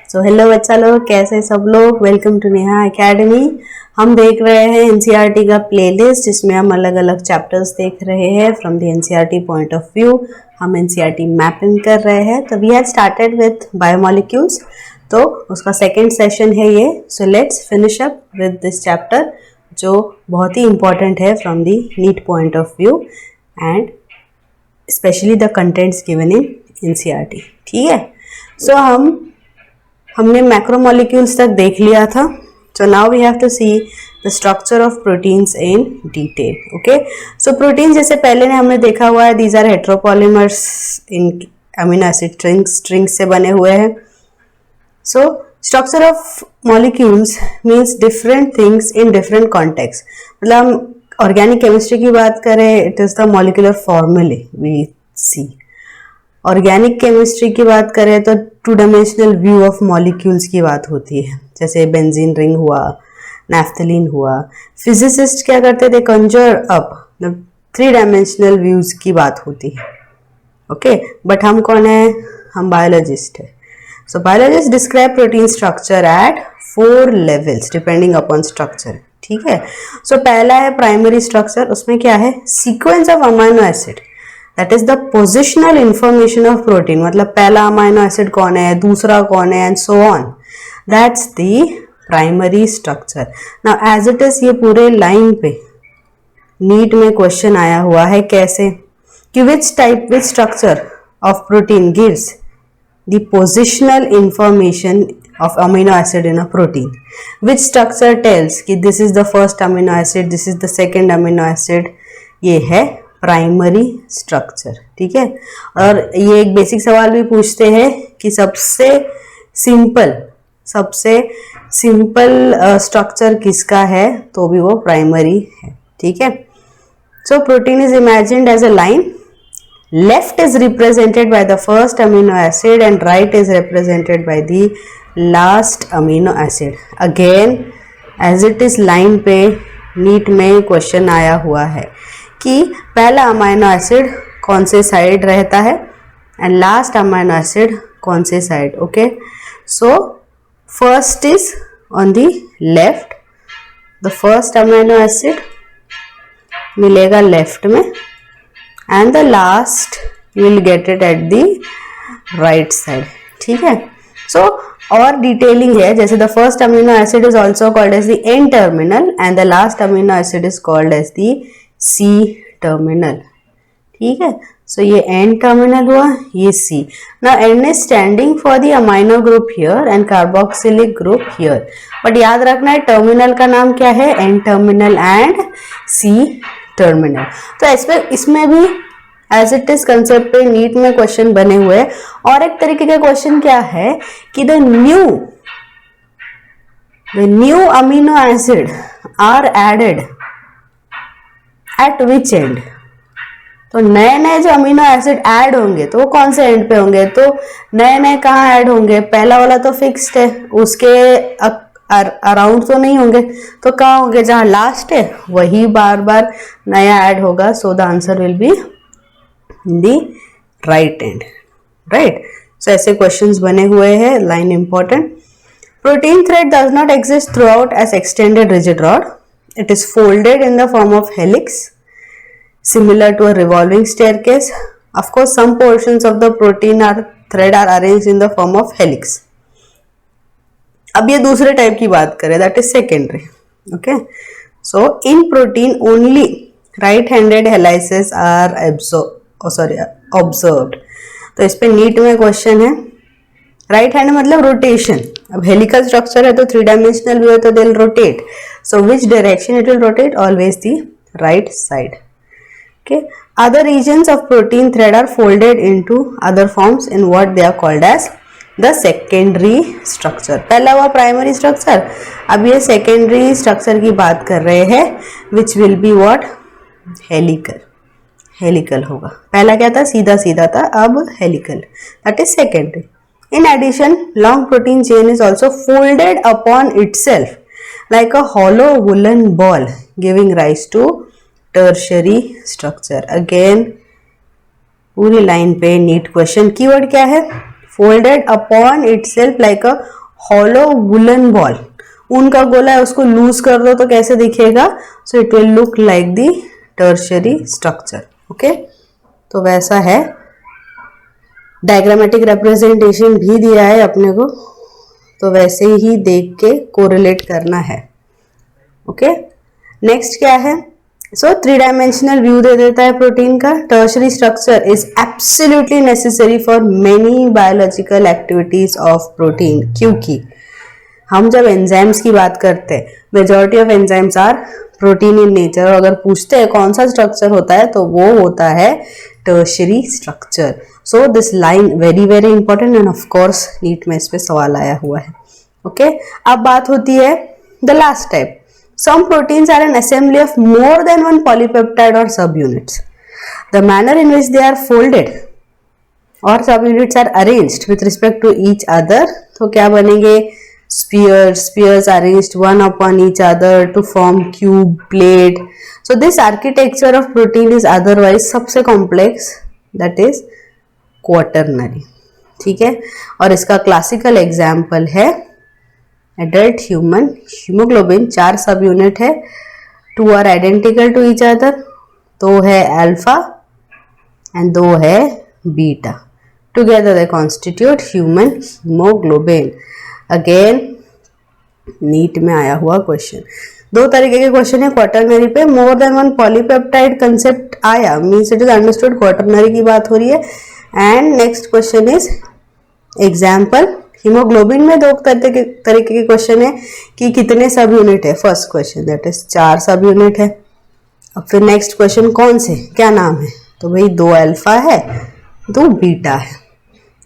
So hello बच्चा लोग, कैसे सब लोग। Welcome to Neha academy. हम देख रहे हैं एनसीईआरटी का प्लेलिस्ट, जिसमें हम अलग अलग चैप्टर्स देख रहे हैं from the NCERT point of view. हम एनसीईआरटी मैपिंग कर रहे हैं। तो we have started with biomolecules, तो उसका सेकेंड सेशन है ये। So let's finish up with this chapter, जो बहुत ही इंपॉर्टेंट है from the NEET point of view and specially the contents given in NCERT. ठीक है, सो हमने मैक्रोमोलिक्यूल्स तक देख लिया था। So now we have to see the structure of proteins in detail. Okay, so protein जैसे पहले ने हमने देखा हुआ है, दीज आर हेट्रोपॉलीमर्स इन अमीनो एसिड स्ट्रिंग्स से बने हुए हैं। So structure of molecules means different things in different context. मतलब हम ऑर्गेनिक केमिस्ट्री की बात करें, it is the molecular formulae we see. Organic chemistry की बात करें तो two dimensional view of molecules की बात होती है, जैसे बेंजीन रिंग हुआ, नैफ्थलीन हुआ। फिजिसिस्ट क्या करते थे, Kanjar up the three dimensional views की बात होती है। ओके, बट हम कौन है, हम बायोलॉजिस्ट है। So biologist describe protein structure at 4 levels depending upon structure. ठीक है, सो पहला है प्राइमरी स्ट्रक्चर। उसमें क्या है, sequence of amino acid, that is the positional information of protein. मतलब पहला अमाइनो एसिड कौन है, दूसरा कौन है, and so on. That's the primary structure. Now as it is, ये पूरे लाइन पे नीट में क्वेश्चन आया हुआ है कैसे, कि which structure of protein gives the positional information of amino acid in a protein, which structure tells कि this is the first amino acid, this is the second amino acid। ये है primary structure. ठीक है, और ये एक basic सवाल भी पूछते हैं कि सबसे सिंपल स्ट्रक्चर किसका है, तो भी वो प्राइमरी है। ठीक है, so protein is imagined as a line. Left is represented by the first amino acid and right is represented by the last amino acid. Again, as it is line पे NEET में question आया हुआ है कि पहला amino acid कौन से side रहता है एंड लास्ट अमाइनो एसिड कौन से side. Okay, so first is on the left, the first amino acid मिलेगा लेफ्ट में, and the last you will get it at the right side। ठीक है, so और डिटेलिंग है, जैसे the first amino acid is also called as the N terminal and the last amino acid is called as the C terminal। ठीक है, so ये N terminal हुआ, ये C। now N is standing for the amino group here and carboxylic group here, but याद रखना है terminal का नाम क्या है, N terminal and C terminal. तो इसमें भी एज इट इज कंसेप्ट पे नीट में क्वेश्चन बने हुए हैं। और एक तरीके का क्वेश्चन क्या है कि the new amino acid are added at which end. तो नए नए जो अमीनो एसिड ऐड होंगे तो वो कौन से एंड पे होंगे, तो नए नए कहाँ ऐड होंगे, पहला वाला तो फिक्स्ड है, उसके अराउंड तो नहीं होंगे, तो कहाँ होंगे, जहां लास्ट है वही बार बार नया ऐड होगा। So the answer will be in the right end. Right, so ऐसे क्वेश्चंस बने हुए हैं, line important. Protein thread does not exist throughout as extended rigid rod, it is folded in the form of helix similar to a revolving staircase। Of course, some portions of the protein thread are arranged in the form of helix। अब ये दूसरे type की बात करें, that is secondary. Okay, so in protein only right handed helices are observed. तो इस पे NEET में क्वेश्चन है, राइट हैंड मतलब रोटेशन। अब हेलिकल स्ट्रक्चर है तो 3 डायमेंशनल व्यू है, तो they will rotate. So which direction it will rotate, always the right side. Okay, other regions of protein thread are folded into other forms in what they are called as the secondary structure। पहला हुआ primary structure, अब ये secondary structure की बात कर रहे हैं, which will be what, helical होगा। पहला क्या था, सीधा सीधा था, अब helical, that is secondary। In addition, long protein chain is also folded upon itself like a hollow woolen ball, giving rise to tertiary structure. Again पूरी लाइन पे नीट क्वेश्चन, कीवर्ड क्या है, folded upon itself like a hollow woollen ball, ऊन का गोला है उसको loose कर दो तो कैसे दिखेगा, so it will look like the tertiary structure. Okay, तो वैसा है। डायग्रामेटिक रिप्रेजेंटेशन भी दिया है अपने को, तो वैसे ही देख के कोरिलेट करना है। ओके, नेक्स्ट क्या है, सो 3 डायमेंशनल व्यू दे देता है प्रोटीन का। Tertiary structure is absolutely necessary for many biological activities of protein, क्योंकि हम जब एंजाइम्स की बात करते हैं, majority of enzymes are protein in nature, और अगर पूछते हैं कौन सा स्ट्रक्चर होता है तो वो होता है tertiary structure. So this line very very important and of course NEET में इस पे सवाल आया हुआ है। ओके, अब बात होती है the last type. Some proteins are an assembly of more than one polypeptide or subunits. The manner in which they are folded or subunits are arranged with respect to each other, तो क्या बनेंगे, spheres arranged one upon each other to form cube, plate. So this architecture of protein is otherwise सबसे complex, that is quaternary. ठीक है, और इसका classical example है adult human haemoglobin. 4 subunit है, 2 are identical to each other, 2 है alpha and 2 है beta, together they constitute human haemoglobin. Again NEET में आया हुआ क्वेश्चन, 2 तरीके के क्वेश्चन है क्वाटरनरी पे। More than one polypeptide concept आया, means it is understood quaternary की बात हो रही है। And next question is example, haemoglobin में 2 तरीके के क्वेश्चन है कि कितने सब यूनिट है, first question that is 4 subunit है। अब फिर नेक्स्ट क्वेश्चन कौन से, क्या नाम है, तो भाई 2 अल्फा है 2 बीटा है।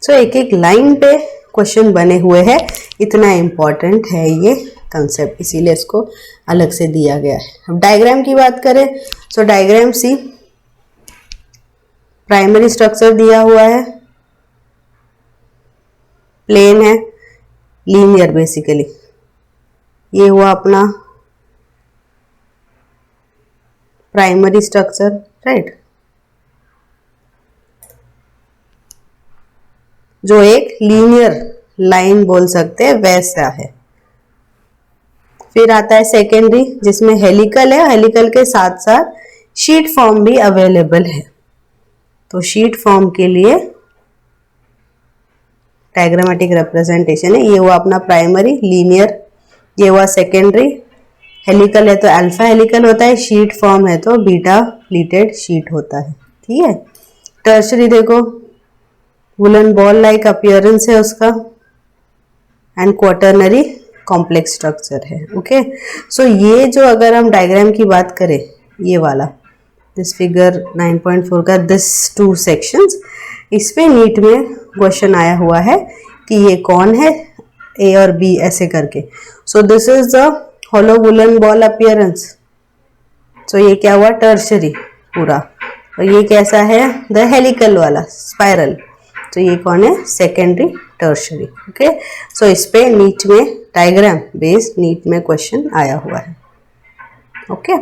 सो एक एक लाइन पे क्वेश्चन बने हुए हैं, इतना इंपॉर्टेंट है ये कंसेप्ट, इसीलिए इसको अलग से दिया गया है। अब डायग्राम की बात करें, सो डायग्राम सी, प्राइमरी स्ट्रक्चर दिया हुआ है, प्लेन है, लीनियर बेसिकली, ये हुआ अपना प्राइमरी स्ट्रक्चर, राइट, जो एक लीनियर लाइन बोल सकते हैं वैसा है। फिर आता है सेकेंडरी, जिसमें हेलिकल है, हेलिकल के साथ साथ शीट फॉर्म भी अवेलेबल है। तो शीट फॉर्म के लिए डायग्रामेटिक रिप्रेजेंटेशन है, ये हुआ अपना प्राइमरी लीनियर, ये हुआ सेकेंडरी, हेलिकल है तो अल्फा हेलिकल होता है, शीट फॉर्म है तो बीटा प्लीटेड शीट होता है। ठीक है, टर्शरी देखो, वुलन बॉल लाइक अपीयरेंस है उसका, एंड क्वाटरनरी कॉम्प्लेक्स स्ट्रक्चर है। ओके, सो ये जो अगर हम डायग्राम की बात करें, ये वाला दिस फिगर 9.4 का दिस 2 सेक्शंस, इस पे नीट में क्वेश्चन आया हुआ है कि ये कौन है, ए और बी ऐसे करके। So this is the hollow woollen ball appearance, so ये क्या हुआ, टर्शरी पूरा, और ये कैसा है, द हेलिकल वाला स्पाइरल, तो ये कौन है, सेकेंडरी टर्शरी। ओके, सो इस पे नीट में डायग्राम बेस्ड नीट में क्वेश्चन आया हुआ है। ओके,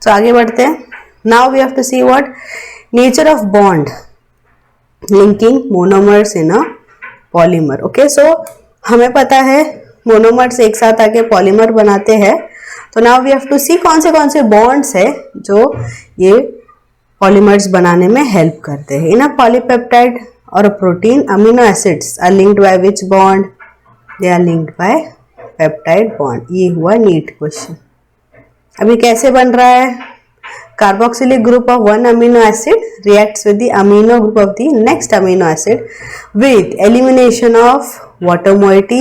सो आगे बढ़ते हैं। Now we have to see what nature of bond linking monomers in a polymer. Okay, so हमें पता है मोनोमर्स एक साथ आके पॉलीमर बनाते हैं, तो नाउ वी हैव टू सी कौन से बॉन्ड्स है जो ये पॉलीमर्स बनाने में हेल्प करते हैं। इन अ पॉलीपेप्टाइड और protein, amino acids are linked by which bond, they are linked by peptide bond. ये हुआ नीट क्वेश्चन। अभी कैसे बन रहा है, carboxylic group of one amino acid reacts with the amino group of the next amino acid with elimination of water moiety.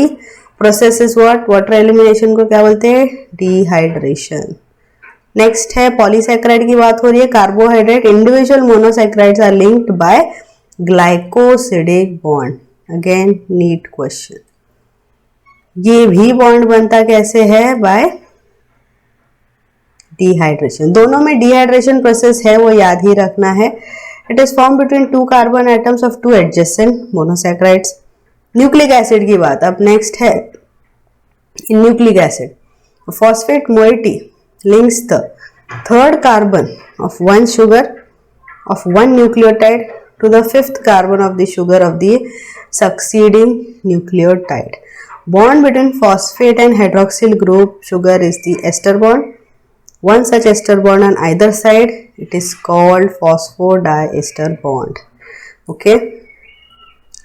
Process is what, water elimination को क्या बोलते हैं, dehydration. नेक्स्ट है पॉलीसैकेराइड की बात हो रही है, carbohydrate individual monosaccharides are linked by glycosidic bond. Again NEET question. ये भी बॉन्ड बनता कैसे है, बाय डिहाइड्रेशन। दोनों में डिहाइड्रेशन प्रोसेस है वो याद ही रखना है। It is form between 2 carbon atoms of 2 adjacent monosaccharides. Nucleic acid की बात अब नेक्स्ट है, इन nucleic acid phosphate moiety links the 3rd carbon of one sugar of one nucleotide to the 5th carbon of the sugar of the succeeding nucleotide. Bond between phosphate and hydroxyl group sugar is the ester bond. One such ester bond on either side, it is called phosphodiester bond. Okay.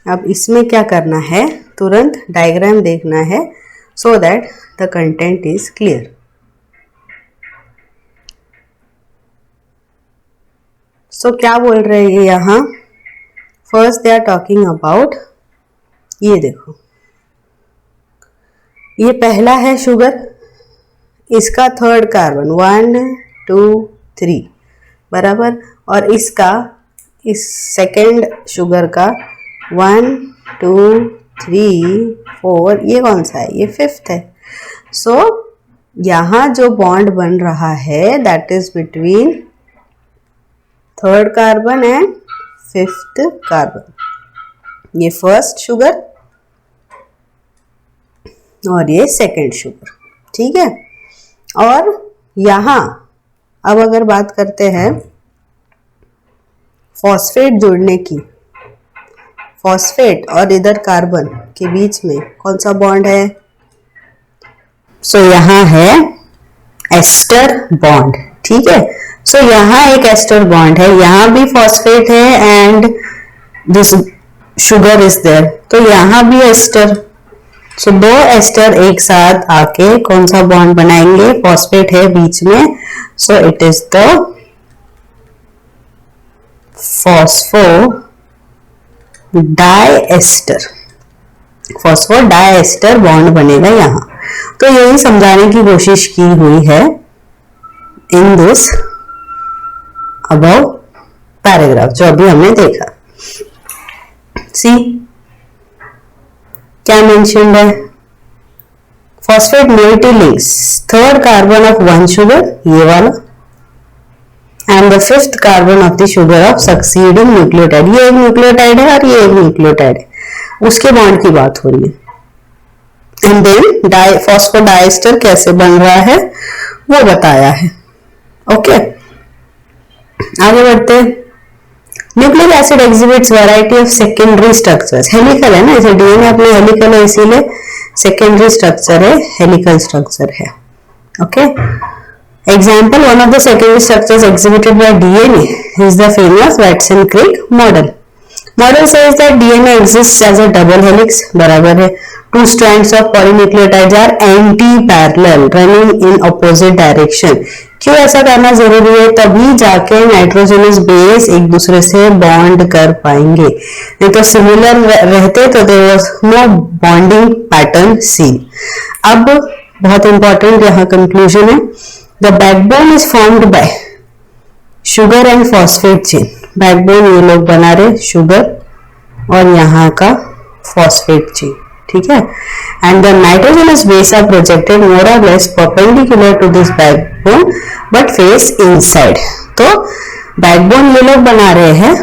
अब इसमें क्या करना है, तुरंत diagram देखना है so that the content is clear. So क्या बोल रहे हैं यहाँ, first they are talking about, ये देखो, ये पहला है शुगर, इसका थर्ड कार्बन 1 2 3 बराबर, और इसका इस सेकेंड शुगर का 1 2 3 4, ये कौन सा है, ये फिफ्थ है. सो यहाँ जो बॉन्ड बन रहा है that is between third carbon and fifth carbon. ये फर्स्ट शुगर और ये सेकेंड शुगर. ठीक है. और यहाँ अब अगर बात करते हैं फॉस्फेट जोड़ने की, फॉस्फेट और इधर कार्बन के बीच में कौन सा बॉन्ड है, सो यहाँ है एस्टर बॉन्ड. ठीक है. सो यहाँ एक एस्टर बॉन्ड है, यहाँ भी फॉस्फेट है and this sugar is there, तो यहाँ भी एस्टर. सो दो एस्टर एक साथ आके कौन सा बॉन्ड बनाएंगे, फॉस्फेट है बीच में, so it is the phospho diester. Phospho diester bond बनेगा यहाँ. तो यही समझाने की कोशिश की हुई है इन दिस अबव पैराग्राफ जो अभी हमने देखा. सी क्या मेंशन्ड है, phosphate moiety links third carbon of one sugar, ये वाला, and the fifth carbon of the sugar of succeeding nucleotide. ये एक न्यूक्लियोटाइड है और ये एक न्यूक्लियोटाइड है, उसके बॉन्ड की बात हो रही है. एंड देन फॉस्फोडाइएस्टर कैसे बन रहा है वो बताया है. ओके. आगे बढ़ते हैं. Nucleic acid exhibits variety of secondary structures. Helical है ना, इसे डीएनए अपने हेलिकल है, इसीलिए सेकेंडरी स्ट्रक्चर है, हेलिकल स्ट्रक्चर है. Okay. Example, one of the secondary structures exhibited by DNA is the famous Watson Crick model. Model says that DNA exists as a double helix, बराबर है. Two strands of polynucleotides are anti-parallel, running in opposite direction. क्यों ऐसा करना जरूरी है, तभी जाके nitrogenous base एक दूसरे से बॉन्ड कर पाएंगे, नहीं तो सिमिलर रहते तो there was no bonding pattern seen. अब बहुत इंपॉर्टेंट यहाँ कंक्लूजन है. The backbone is formed by sugar and phosphate chain. Backbone ये लोग बना रहे, शुगर और यहाँ का फॉस्फेट चेन. ठीक है. And the nitrogenous base are projected more or less perpendicular to this backbone but face inside. तो बैकबोन ये लोग बना रहे हैं,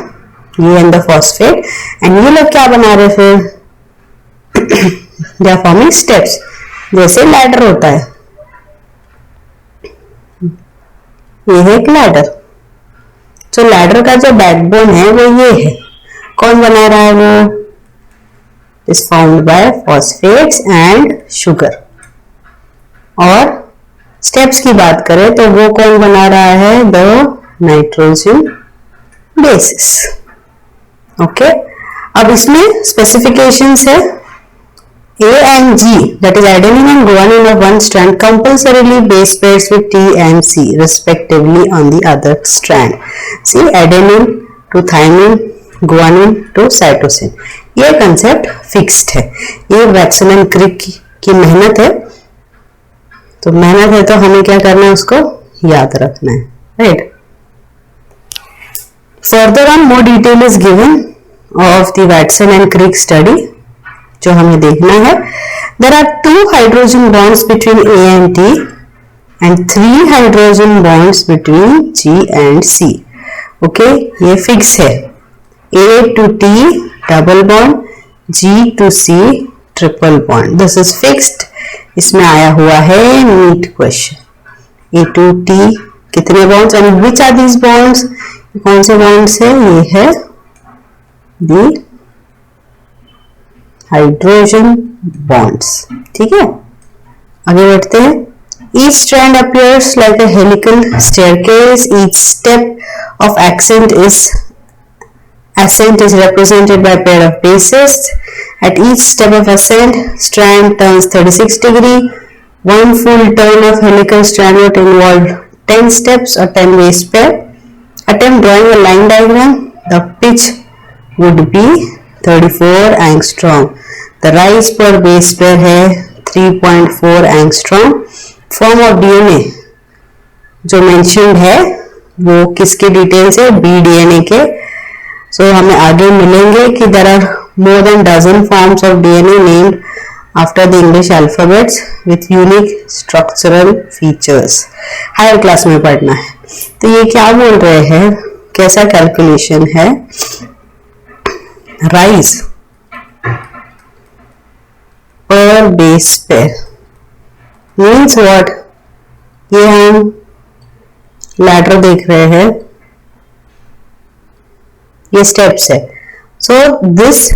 ये एंड द फॉस्फेट, एंड ये लोग क्या बना रहे फिर, दे आर फॉर्मिंग स्टेप्स, जैसे लैडर होता है. ये है एक लैडर. तो लैडर का जो बैकबोन है वो ये है. कौन बना रहा है वो, is formed by phosphates and sugar. और स्टेप्स की बात करें तो वो कौन बना रहा है, द नाइट्रोजन बेसिस. ओके. अब इसमें स्पेसिफिकेशंस है, A and G, that is adenine and guanine of one strand, compulsorily base pairs with T and C respectively on the other strand. See, adenine to thymine, guanine to cytosine. ये concept fixed है. ये Watson and क्रिक की मेहनत है, तो मेहनत है तो हमें क्या करना है, उसको याद रखना है. Right. Further on more detail is given of the Watson and Crick study जो हमें देखना है. There are 2 hydrogen bonds between A and T and 3 hydrogen bonds between G and C. Okay. ये फिक्स है. A to T double bond, G to C triple bond. This is fixed. इसमें आया हुआ है NEET question. A to T कितने bonds and which are these bonds, कौन से bonds है, ये है दी हाइड्रोजन bonds. ठीक है, आगे बढ़ते हैं. Each strand appears like a helical staircase. Each step of ascent is represented by a pair of bases. At each step of ascent, strand turns 36 degrees. One full turn of helical strand would involve 10 steps or 10 base pair. Attempt drawing a line diagram. The pitch would be 34 angstrom. The rise per base pair है 3.4 angstrom. Form of DNA जो mentioned है वो किसके details है? BDNA के. So हमें आगे मिलेंगे कि there are more than dozen forms of DNA named after the English alphabets with unique structural features. Higher class में पढ़ना है. तो ये क्या बोल रहे हैं, कैसा कैलकुलेशन है? Rise per base pair means what? ये हम लैडर देख रहे हैं, ये स्टेप्स है. सो दिस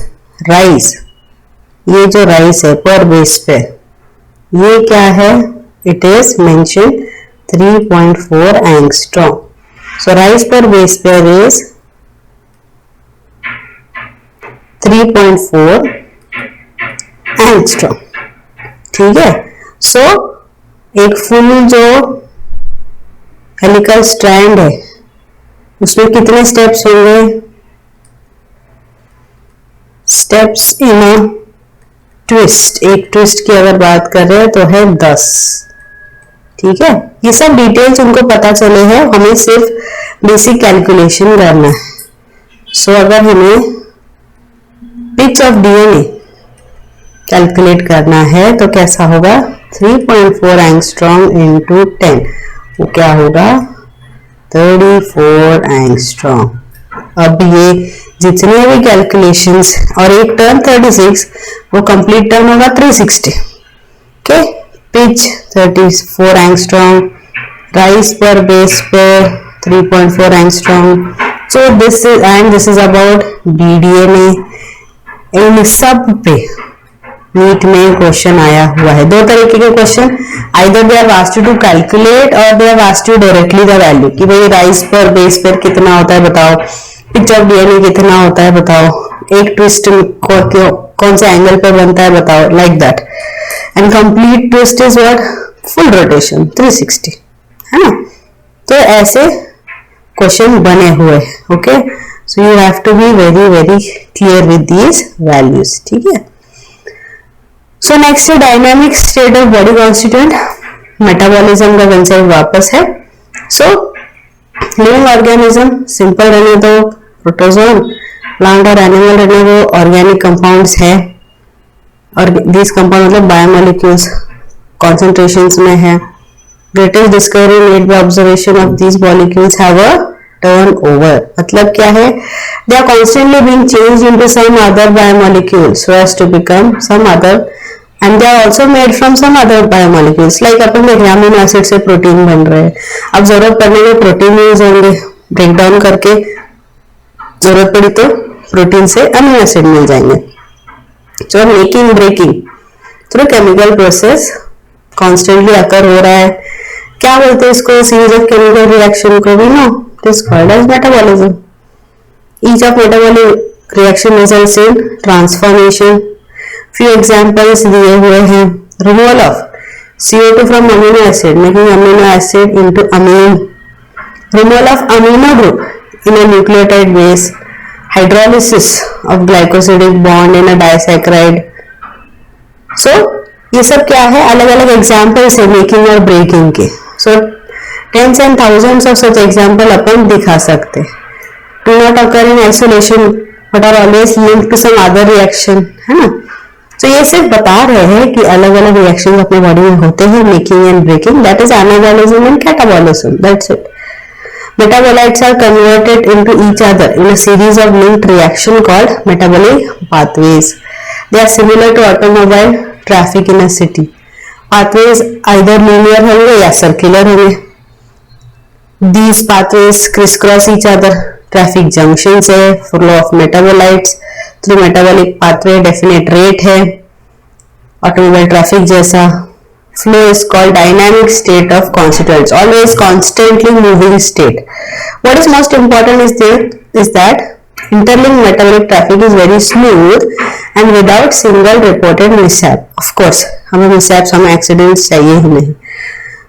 राइज, ये जो राइज है पर बेस पे, ये क्या है? It is mention 3.4 angstrom. So rise per base pair is 3.4 angstrom. ठीक है. सो एक फुल जो हेलिकल स्ट्रैंड है उसमें कितने स्टेप्स होंगे? स्टेप्स इन अ ट्विस्ट, एक ट्विस्ट की अगर बात कर रहे हैं तो है 10. ठीक है, ये सब डिटेल्स उनको पता चले हैं, हमें सिर्फ बेसिक कैलकुलेशन करना है. सो अगर हमें पिच ऑफ डीएनए कैलकुलेट करना है तो कैसा होगा? 3.4 एंगस्ट्रॉम इंटू 10, वो क्या होगा? 34 एंगस्ट्रॉम. अब ये जितने भी कैलकुलेशंस और एक टर्न 36, वो कंप्लीट टर्न होगा 360. Okay, pitch 34 angstrom, rise per base pair 3.4 angstrom. So this is about B DNA. इन सब पे नीट में क्वेश्चन आया हुआ है. दो तरीके के question, either they are asked to calculate or they are asked directly the value कि भाई राइज पर बेस पर कितना होता है बताओ, पिच ऑफ डीएनए कितना होता है बताओ, एक ट्विस्ट कौन से एंगल पर बनता है बताओ, like that. And complete twist is what? Full rotation 360, है ना. तो ऐसे क्वेश्चन बने हुए हैं. Okay, so you have to be very very clear with these values. ठीक है. So next dynamic state of body constituent. Metabolism का कंसेप्ट वापस है. सो लिविंग ऑर्गेनिज्म सिंपल रहने दो, प्रोटोजोन. प्लांट और एनिमल रहने दो, ऑर्गेनिक कंपाउंड्स है. और दिस कंपाउंड मतलब बायोमोलिक्यूल्स कॉन्सेंट्रेशंस में है. Greatest discovery made by observation of these molecules have a turnover. मतलब क्या है? They are constantly being changed into some other biomolecules so as to become some other, and they are also made from some other biomolecules. Like अपन देख रहे हैं amino acid से protein बन रहे हैं. अब जरूरत पड़ने में प्रोटीन यूज होंगे, ब्रेक डाउन करके जरूरत पड़ी तो प्रोटीन से अमीनो एसिड मिल जाएंगे. So making breaking through chemical process constantly occur हो रहा है. क्या बोलते हैं इसको? सीरीज ऑफ केमिकल रिएक्शन को भी no it is called as metabolism. Each of metabolic reaction results in transformation. Few examples दिए हुए हैं. Removal of CO2 from amino acid, making amino acid into amine. Removal of amino group in a nucleotide base. Hydrolysis of glycosidic bond in a disaccharide. So ये सब क्या है? अलग अलग examples है मेकिंग और ब्रेकिंग के. So tens and thousands of such example अपन दिखा सकते. Do not occur in isolation but are always linked to some other reaction, है ना. तो ये सिर्फ बता रहे हैं कि अलग अलग रिएक्शन अपने बॉडी में होते हैं, making and breaking. That is anabolism and catabolism. That's it. Metabolites are converted into each other in a series of linked reaction called metabolic pathways. They are similar to automobile traffic in a city. Pathways either linear होंगे या circular होंगे. These pathways crisscross each other. Traffic junctions है, flow of metabolites through metabolic pathway definite rate है. Automobile traffic जैसा। Flow is called dynamic state of constituents, always constantly moving state. What is most important is that interlinked metabolic traffic is very smooth and without single reported mishap. Of course, हमें mishaps, हमें accidents चाहिए ही नहीं।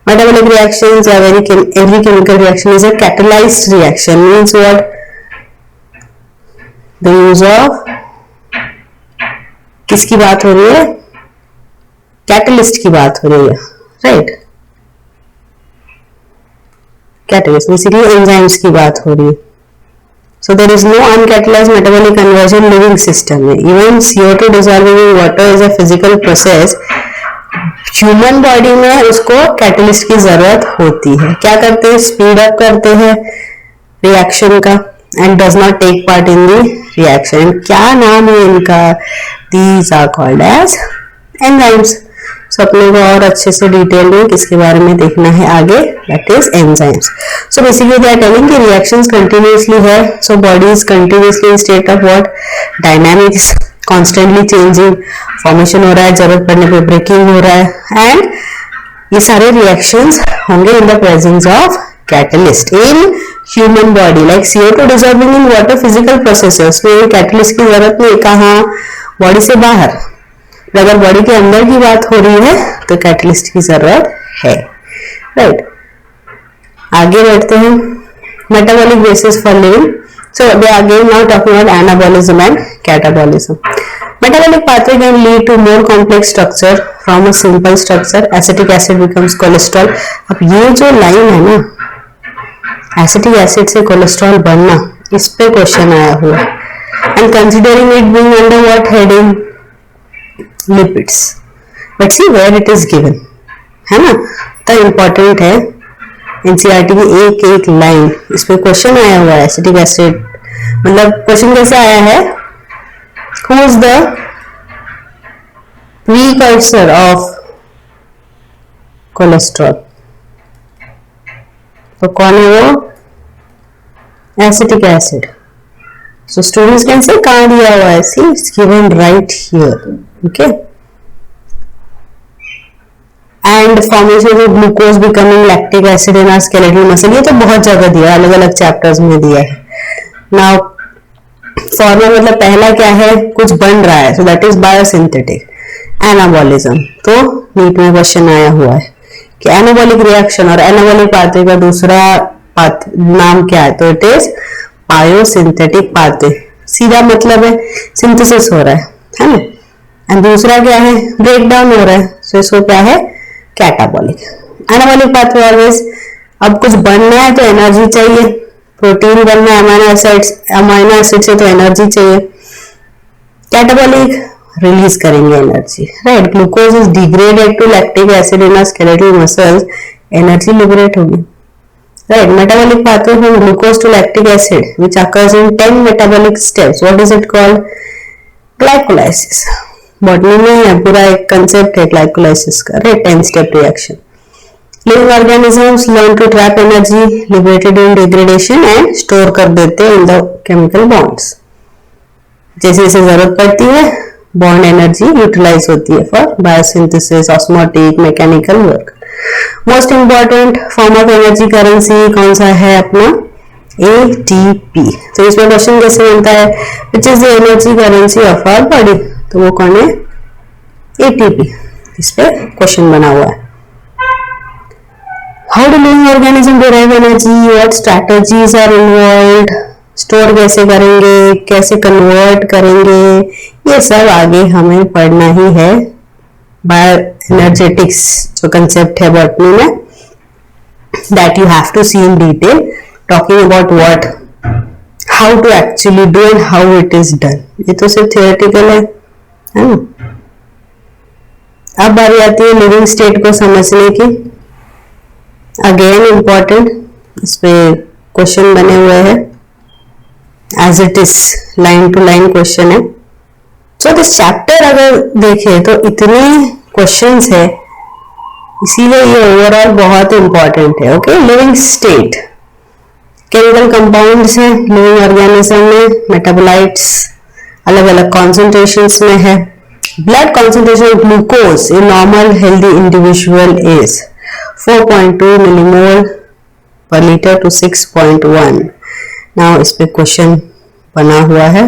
Metabolic reactions or every chemical reaction is a catalyzed reaction. Means what? The use of किसकी बात हो रही है? Catalyst की बात हो रही है, right? Catalyst basically enzymes की बात हो रही है। So there is no uncatalyzed metabolic conversion living system में। Even CO2 dissolving in water is a physical process। Human body में उसको कैटलिस्ट की जरूरत होती है। क्या करते हैं? स्पीड अप करते हैं रिएक्शन का end does not take part in the reaction. क्या नाम है इनका? These are called as enzymes. So अपने को और अच्छे से डिटेल में किसके बारे में देखना है आगे, that is enzymes. So basically they are telling कि रिएक्शंस कंटिन्यूअसली है। So body is continuously in state of what? Dynamics, constantly changing, formation हो रहा है, जरूरत पड़ने पे ब्रेकिंग हो रहा है एंड ये सारे रिएक्शंस होंगे in the presence of catalyst in human body. Like CO2 dissolving in water physical processes में कैटलिस्ट की जरूरत नहीं। कहाँ? बॉडी से बाहर। अगर बॉडी के अंदर की बात हो रही है तो कैटलिस्ट की जरूरत है, राइट। आगे बढ़ते हैं। Metabolic basis for living. So they are again now talking about anabolism and catabolism. Metabolic pathway can lead to more complex structure from a simple structure. Acetic acid becomes cholesterol. अब ये जो line है ना, acetic acid से cholesterol बनना, इस पे question आया हुआ है। And considering it being under what heading? Lipids. But see where it is given, है ना, तो इम्पोर्टेंट है। एनसीईआरटी की एक एक लाइन, इस पे क्वेश्चन आया हुआ है। एसिटिक एसिड मतलब क्वेश्चन कैसे आया है? Who is the precursor of cholesterol? तो कौन है वो? Acetic acid. So students can say कहाँ दिया हुआ है? See, it's given right here. Okay. And formation of glucose becoming lactic acid in our skeletal muscle. ये तो बहुत जगह दिया, अलग अलग चैप्टर्स में दिया है। Now फॉर्मा मतलब पहला क्या है? कुछ बन रहा है, सो दैट इज बायोसिंथेटिक। एनाबॉलिज्म तो नीट में क्वेश्चन आया हुआ है कि एनाबॉलिक रिएक्शन और एनाबॉलिक पाथवे का दूसरा नाम क्या है? तो इट इज बायोसिंथेटिक पाथवे। सीधा मतलब है सिंथेसिस हो रहा है ना। एंड दूसरा क्या है? ब्रेक डाउन हो रहा है, सो इसको क्या है? कैटाबॉलिक। एनाबॉलिक पाथवे ऑलवेज, अब कुछ बनना है तो एनर्जी चाहिए। प्रोटीन बनना है, अमाइनो एसिड से तो एनर्जी चाहिए। कैटाबॉलिक रिलीज करेंगे energy, right. Glucose is degraded to lactic acid in skeletal muscles, energy liberate होगी, right. Metabolic pathway from glucose to lactic acid which occurs in 10 metabolic steps. What is it called? Glycolysis. Botany में पूरा एक concept है glycolysis का, right. 10 step reaction. Living organisms learn to trap energy liberated in degradation and store कर देते हैं in the chemical bonds. जैसे जैसे जरूरत पड़ती है बॉन्ड एनर्जी यूटिलाइज होती है for biosynthesis, osmotic, mechanical work. Most important form of energy currency कौन सा है अपना? ATP। तो इसमें क्वेश्चन कैसे बनता है? Which is the energy currency of our body? तो वो कौन है? ATP। इस पे क्वेश्चन बना हुआ है। How do living organism derive energy? What strategies are involved? Store कैसे करेंगे, कैसे कन्वर्ट करेंगे, ये सब आगे हमें पढ़ना ही है। बायो एनर्जेटिक्स जो कंसेप्ट है बॉटनी में, that you have to see in detail, talking about what, how to actually do and how it is done. ये तो सिर्फ थियोरेटिकल है ना। अब बारी आती है लिविंग स्टेट को समझने की। अगेन इंपॉर्टेंट, इस पे क्वेश्चन बने हुए हैं as it is, line to line question है। सो दिस चैप्टर अगर देखें तो इतने क्वेश्चंस है, इसीलिए ये ओवरऑल बहुत इंपॉर्टेंट है। Okay, living state, chemical compounds है लिविंग ऑर्गेनिज्म में, मेटाबोलाइट्स अलग अलग कॉन्सेंट्रेशंस में है, Blood concentration of glucose in normal healthy individual is 4.2 millimole per liter to 6.1. Now इस पे क्वेश्चन बना हुआ है.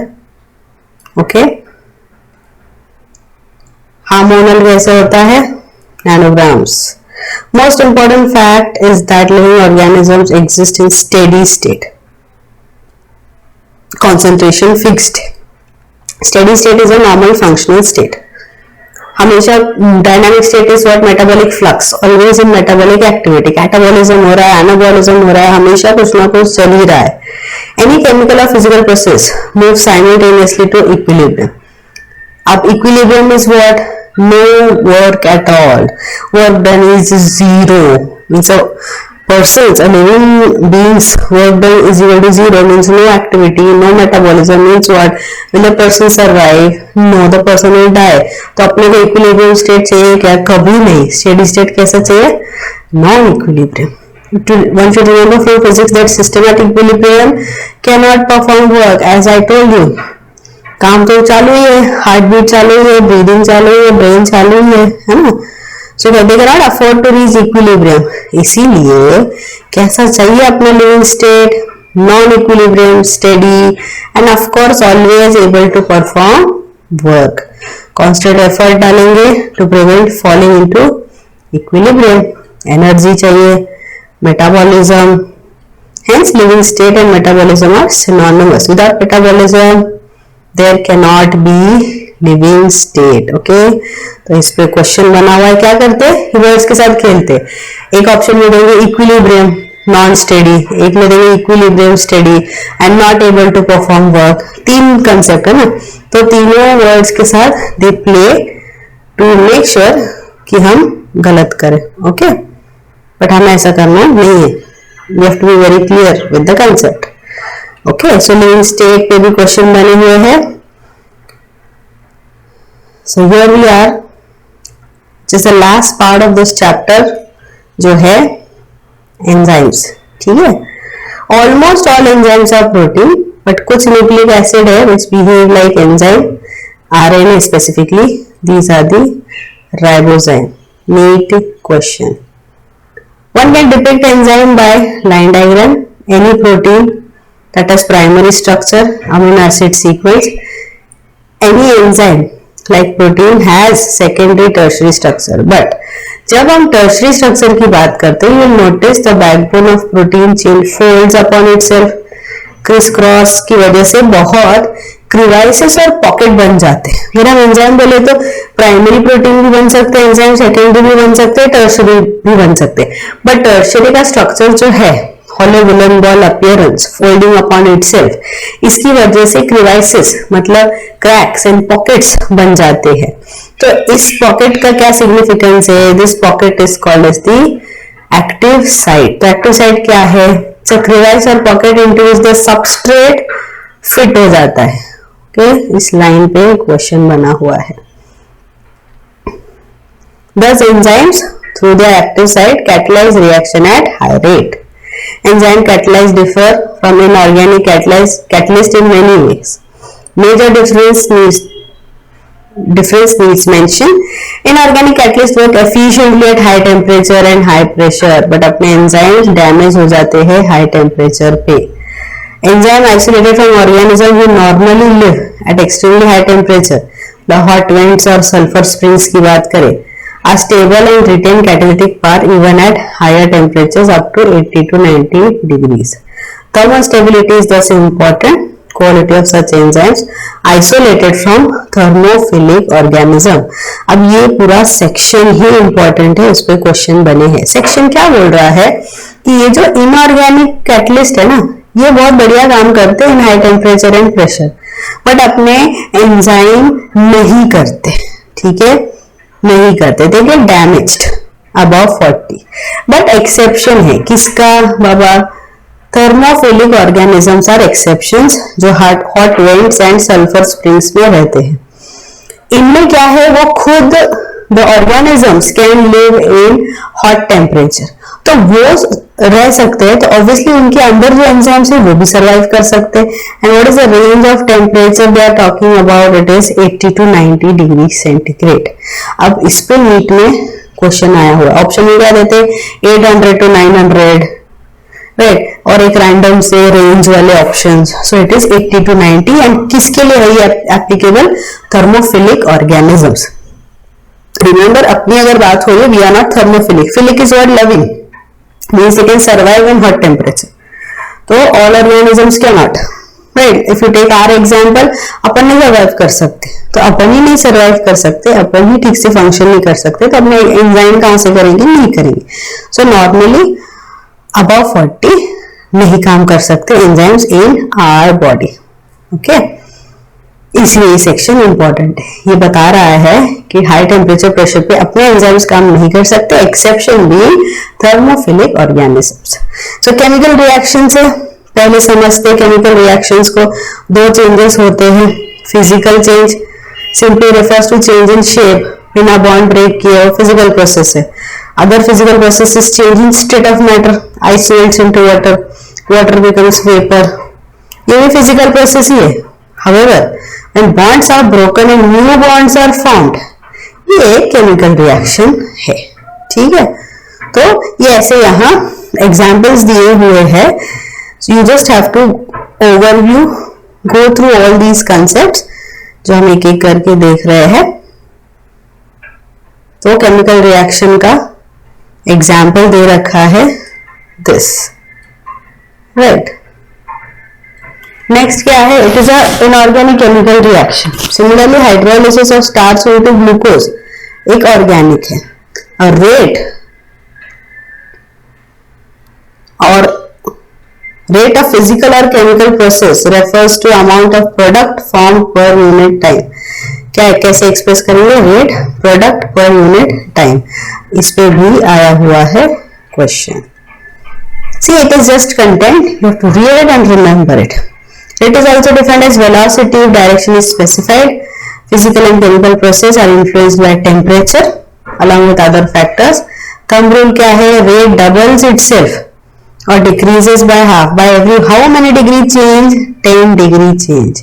ओके, हार्मोनल कैसे होता है? Nanograms. Most important fact is that living organisms exist in steady state. Concentration fixed. Steady state is a normal functional state. हमेशा dynamic state is what? Metabolic flux. Always in metabolic activity. Catabolism हो रहा है, anabolism हो रहा है, हमेशा कुछ ना कुछ चल ही रहा है. Any chemical or physical process moves simultaneously to equilibrium. अब equilibrium is what? No work at all. Work done is zero. Means a person's, a living being's work done is equal to zero. Means no activity, no metabolism. Means what? Will the person survive? No, the person will die. तो अपने को equilibrium state चाहिए क्या? कभी नहीं. Steady state कैसा चाहिए? Non-equilibrium. One should remember from physics that system at equilibrium cannot perform work. As I told you. काम तो चालू ही है, हार्ट बीट चालू है, ब्रीदिंग चालू है, ब्रेन चालू है ना. सो they cannot afford to reach equilibrium. इसीलिए कैसा चाहिए अपना living state? Non equilibrium, steady, and of course always able to perform work. Constant effort डालेंगे to prevent falling into equilibrium. Energy चाहिए, metabolism. Hence living state and metabolism are synonymous. Without metabolism there cannot be living state. Okay, तो इस पे question बना हुआ है. क्या करते हैं? वर्ड्स के साथ खेलते. एक ऑप्शन में देंगे इक्विलिब्रियम नॉन स्टेडी, एक में देंगे equilibrium steady and not able to perform work. तीन कंसेप्ट है ना, तो तीनों वर्ड्स के साथ they play to make sure कि हम गलत करें. ओके, बट हमें ऐसा करना नहीं है. We have to be very clear with the concept. Okay, so living state पे भी क्वेश्चन बने हुए हैं. So here we are, just the last part of this chapter जो है एंजाइम्स. ठीक है, almost all enzymes are protein, but कुछ न्यूक्लिक एसिड है which behave like enzyme. RNA specifically, these are the ribozyme. NEET question. One can depict enzyme by line diagram. Any protein that has primary structure, amino acid sequence. Any enzyme like protein has secondary, tertiary structure. But जब हम tertiary structure की बात करते हैं, you will notice the backbone of protein chain folds upon itself. Criss cross की वजह से बहुत क्रिवाइसिस और पॉकेट बन जाते हैं. अगर हम एंजाइम बोले तो प्राइमरी प्रोटीन भी बन सकते हैं एंजाइम, सेकेंडरी भी बन सकते हैं, टर्शरी भी बन सकते हैं. बट टर्शरी का स्ट्रक्चर जो है hollow woolen ball appearance, folding upon itself, इसकी वजह से क्रिवाइसिस मतलब क्रैक्स एंड पॉकेट्स बन जाते हैं. तो इस पॉकेट का क्या सिग्निफिकेंस है? This pocket is called as the active site. तो एक्टिव साइट क्या है? सो क्रिवाइस और pocket into which the substrate fit हो जाता है. ओके, इस लाइन पे क्वेश्चन बना हुआ है. Thus enzymes through their active site catalyze reaction at high rate. Enzyme catalysts differ from inorganic catalyst in many ways. Major difference needs mention. Inorganic catalysts work efficiently at high temperature and high pressure, but अपने enzymes damage हो जाते हैं high temperature पे. Enzyme isolated from organism who normally live at extremely high temperature. The hot vents और sulfur springs की बात करें, are stable and retain catalytic power even at higher temperatures up to 80 to 90 degrees. Thermal stability is thus important quality of such enzymes isolated from thermophilic organism. अब ये पूरा section ही important है, उस पर question बने हैं. सेक्शन क्या बोल रहा है कि ये जो इनऑर्गेनिक कैटलिस्ट है ना, ये बहुत बढ़िया काम करते हैं इन high temperature and pressure, but अपने एंजाइम नहीं करते. ठीक है, नहीं करते, they get damaged above 40. But exception है किसका बाबा? थर्मोफिलिक ऑर्गेनिजम्स आर एक्सेप्शंस जो hot vents and sulphur springs में रहते हैं. इनमें क्या है, वो खुद the organisms can live in hot temperature. तो वो रह सकते हैं, तो ऑब्वियसली उनके अंदर जो एंजाइम्स है वो भी सर्वाइव कर सकते हैं। And what is the range of temperature they are talking about, it is 80 to 90 degree centigrade. अब इस पे नीट में क्वेश्चन आया हुआ, ऑप्शन में क्या देते हैं 800 to 900, राइट, और एक रैंडम से रेंज वाले options. So it is 80 to 90 and किसके लिए है ये एप्लीकेबल? Thermophilic organisms. रिमेंबर, अपनी अगर बात हो रही है, we are not thermophilic, philic is word loving, means they can survive in hot temperature. तो all organisms cannot, right? If you take our example, अपन नहीं सर्वाइव कर सकते, तो अपन ही नहीं सर्वाइव कर सकते, अपन ही ठीक से फंक्शन नहीं कर सकते, तो अपने एंजाइम कहां से करेंगे? नहीं करेंगे। सो नॉर्मली अबव 40 नहीं काम कर सकते enzymes in our body. Okay, इसलिए ये सेक्शन इंपॉर्टेंट है। ये बता रहा है कि हाई टेम्परेचर प्रेशर पे अपने एंजाइम्स काम नहीं कर सकते, एक्सेप्शन भी थर्मोफिलिक ऑर्गेनिजम्स। सो केमिकल रिएक्शन से पहले समझते हैं, केमिकल रिएक्शंस को दो चेंजेस होते हैं। Physical change simply refers to change in shape, बिना बॉन्ड ब्रेक किए, फिजिकल प्रोसेस है। Other physical process is change in state of matter, ice melts into water, water becomes vapour, ये भी physical process ही है। However, when bonds are broken and new bonds are formed, ये एक chemical reaction है। ठीक है, तो ये ऐसे यहाँ एग्जाम्पल्स दिए हुए हैं। So you just have to overview, go through all these concepts जो हम एक एक करके देख रहे हैं। तो केमिकल रिएक्शन का एग्जाम्पल दे रखा है दिस, राइट। नेक्स्ट क्या है? It is a inorganic chemical reaction. Similarly hydrolysis of starch into glucose एक ऑर्गेनिक है। और रेट ऑफ फिजिकल और chemical process refers to amount of product form per unit time. क्या है, कैसे एक्सप्रेस करेंगे? Rate product per unit time. इस पे भी आया हुआ है question. See, it is just content, you have to read it and remember it. It is also defined as velocity if direction is specified. Physical and chemical process are influenced by temperature along with other factors. Thumb rule क्या है? Rate doubles itself or decreases by half by every how many degree change? 10 degree change.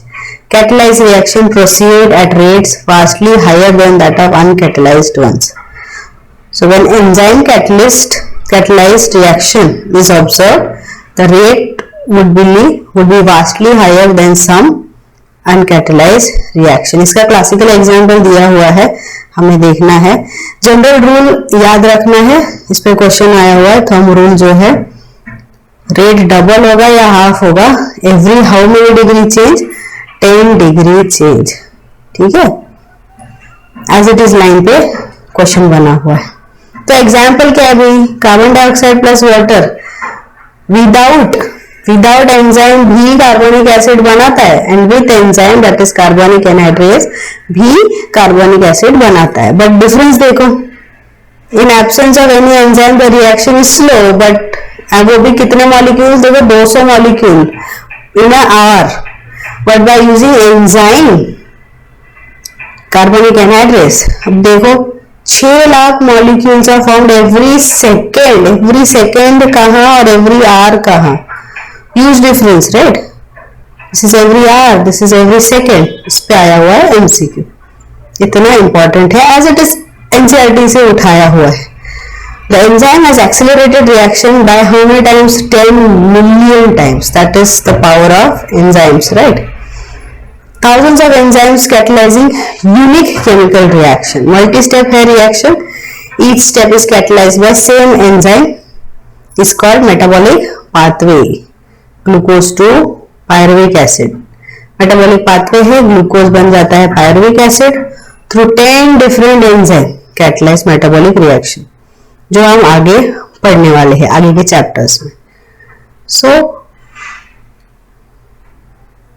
Catalyzed reaction proceed at rates vastly higher than that of uncatalyzed ones. So when enzyme catalyzed reaction is observed, the rate would be vastly higher than some uncatalyzed reaction. इसका classical example दिया हुआ है, हमें देखना है। General rule याद रखना है, इस पे क्वेश्चन आया हुआ है। थंब रूल जो है, रेट डबल होगा या हाफ होगा, every how many degree change? 10 degree change. ठीक है, एज इट इज लाइन पे क्वेश्चन बना हुआ है। तो एग्जाम्पल क्या है भाई? Carbon dioxide plus water without enzyme भी कार्बोनिक एसिड बनाता है, and with enzyme that is carbonic anhydrase भी कार्बोनिक एसिड बनाता है। बट डिफरेंस देखो, in absence of any enzyme the reaction is slow, but वो भी कितने मॉलिक्यूल्स? देखो 200 molecule in our, but by using enzyme carbonic anhydrase, अब देखो 6 lakh molecules are formed every second कहाँ और एवरी आवर कहाँ? Huge difference, right? This is every hour, this is every second. इस पे आया हुआ है एमसीक्यू, इतना इंपॉर्टेंट है, एज इट इज एनसीईआरटी से उठाया हुआ है। The enzyme has accelerated reaction by how many times? 10 million times. That is the power of enzymes, right? Thousands of enzymes catalyzing unique chemical reaction. Multi-step है reaction. Each step is catalyzed by same enzyme. Is called metabolic pathway. Glucose to pyruvic acid. Metabolic pathway है, glucose बन जाता है pyruvic acid through 10 different enzyme catalyzed metabolic reaction. जो हम आगे पढ़ने वाले हैं आगे के चैप्टर्स में। So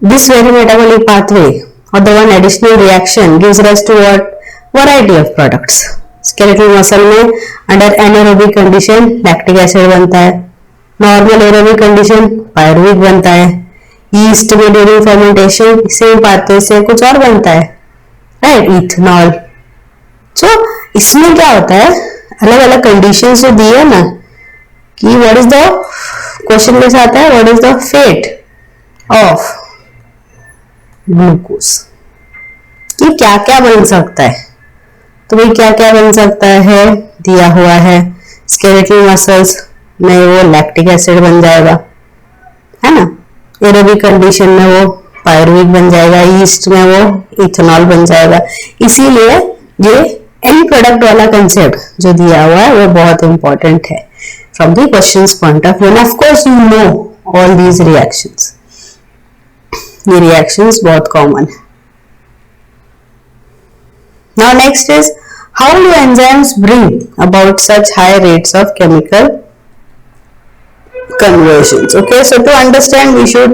this very metabolic pathway or the one additional reaction gives rise to what? Variety of products. Skeletal muscle में under anaerobic condition lactic acid बनता है, नॉर्मल एरोबिक कंडीशन पायरुविक बनता है, यीस्ट में ड्यूरिंग फर्मेंटेशन सेम पाथवे से कुछ और बनता है, राइट? इथेनॉल। सो इसमें क्या होता है, अलग अलग कंडीशन जो दी है ना, कि व्हाट इज द क्वेश्चन में आता है, what is the fate of glucose, कि क्या क्या बन सकता है। तो भाई क्या क्या बन सकता है दिया हुआ है, स्केलेटल मसल्स में वो लैक्टिक एसिड बन जाएगा, है ना, एरोबिक कंडीशन में वो पायरुविक बन जाएगा, ईस्ट में वो इथेनॉल बन जाएगा। इसीलिए ये एंड प्रोडक्ट वाला कंसेप्ट जो दिया हुआ है वो बहुत इंपॉर्टेंट है from the questions point of view. Of course you know all these reactions, ये रिएक्शंस बहुत कॉमन है। Now next is how do enzymes bring about such high rates of chemical conversions. Okay, so to understand we should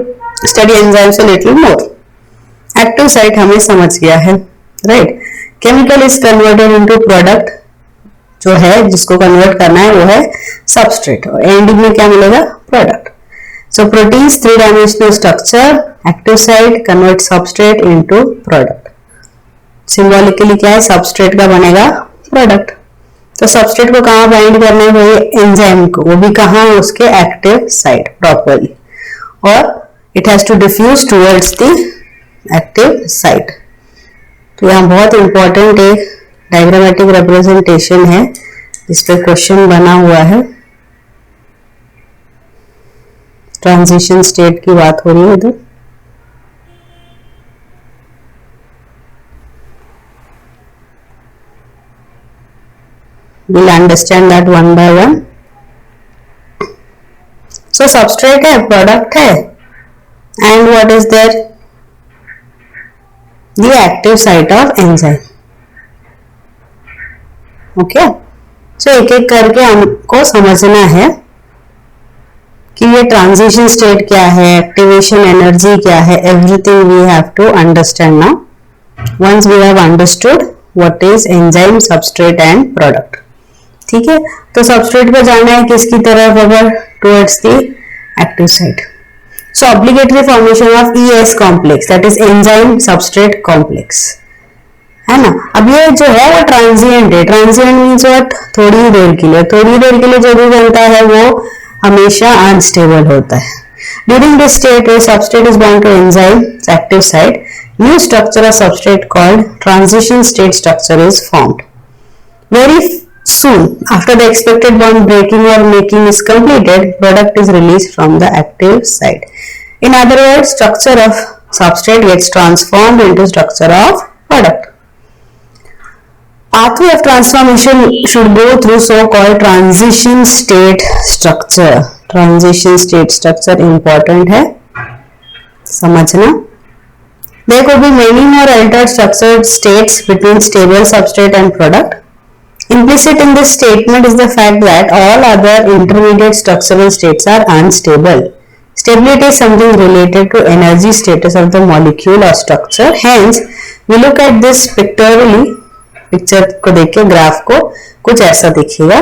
study enzymes a little more. Active site हमें समझ गया है, right? Chemical is converted into product, जो है जिसको convert करना है वो है substrate, और ending में क्या मिलेगा, product. So proteins 3-dimensional structure, active site convert substrate into product. Symbolically क्या है, substrate का बनेगा product. तो सबस्ट्रेट को कहाँ बाइंड करना है, वही एंजाइम को, वो भी कहाँ, उसके एक्टिव साइट प्रॉपर्ली, और it has to diffuse towards the active site. तो यहाँ बहुत इंपॉर्टेंट एक डायग्रामेटिक रिप्रेजेंटेशन है जिस पे क्वेश्चन बना हुआ है। ट्रांजिशन स्टेट की बात हो रही है इधर। We'll understand that one by one. So substrate है, product है, and what is there? The active site of enzyme. Okay? So एक एक करके हमको समझना है कि ये ट्रांजिशन स्टेट क्या है, एक्टिवेशन एनर्जी क्या है, everything we have to understand now. Once we have understood what is enzyme, substrate and product. ठीक है, तो सबस्ट्रेट पे जाना है किसकी तरफ, अगर towards the active site. So obligatory formation of ES complex, that is enzyme substrate complex, है ना। अब ये जो है वो ट्रांजिएंट है, ट्रांजिएंट मीन्स व्हाट, थोड़ी ही देर के लिए, थोड़ी देर के लिए जो भी बनता है वो हमेशा अनस्टेबल होता है। During this state where substrate is bound to enzyme's active site, new structure of substrate called transition state structure is formed. Very soon after the expected bond breaking or making is completed, product is released from the active site. In other words, structure of substrate gets transformed into structure of product. Pathway of transformation should go through so-called transition state structure. Transition state structure important है समझना। There could be many more altered structured states between stable substrate and product. Implicit in this statement is the fact that all other intermediate structural states are unstable. Stability is something related to energy status of the molecule or structure. Hence, we look at this pictorially. Picture को देख के graph को कुछ ऐसा दिखेगा।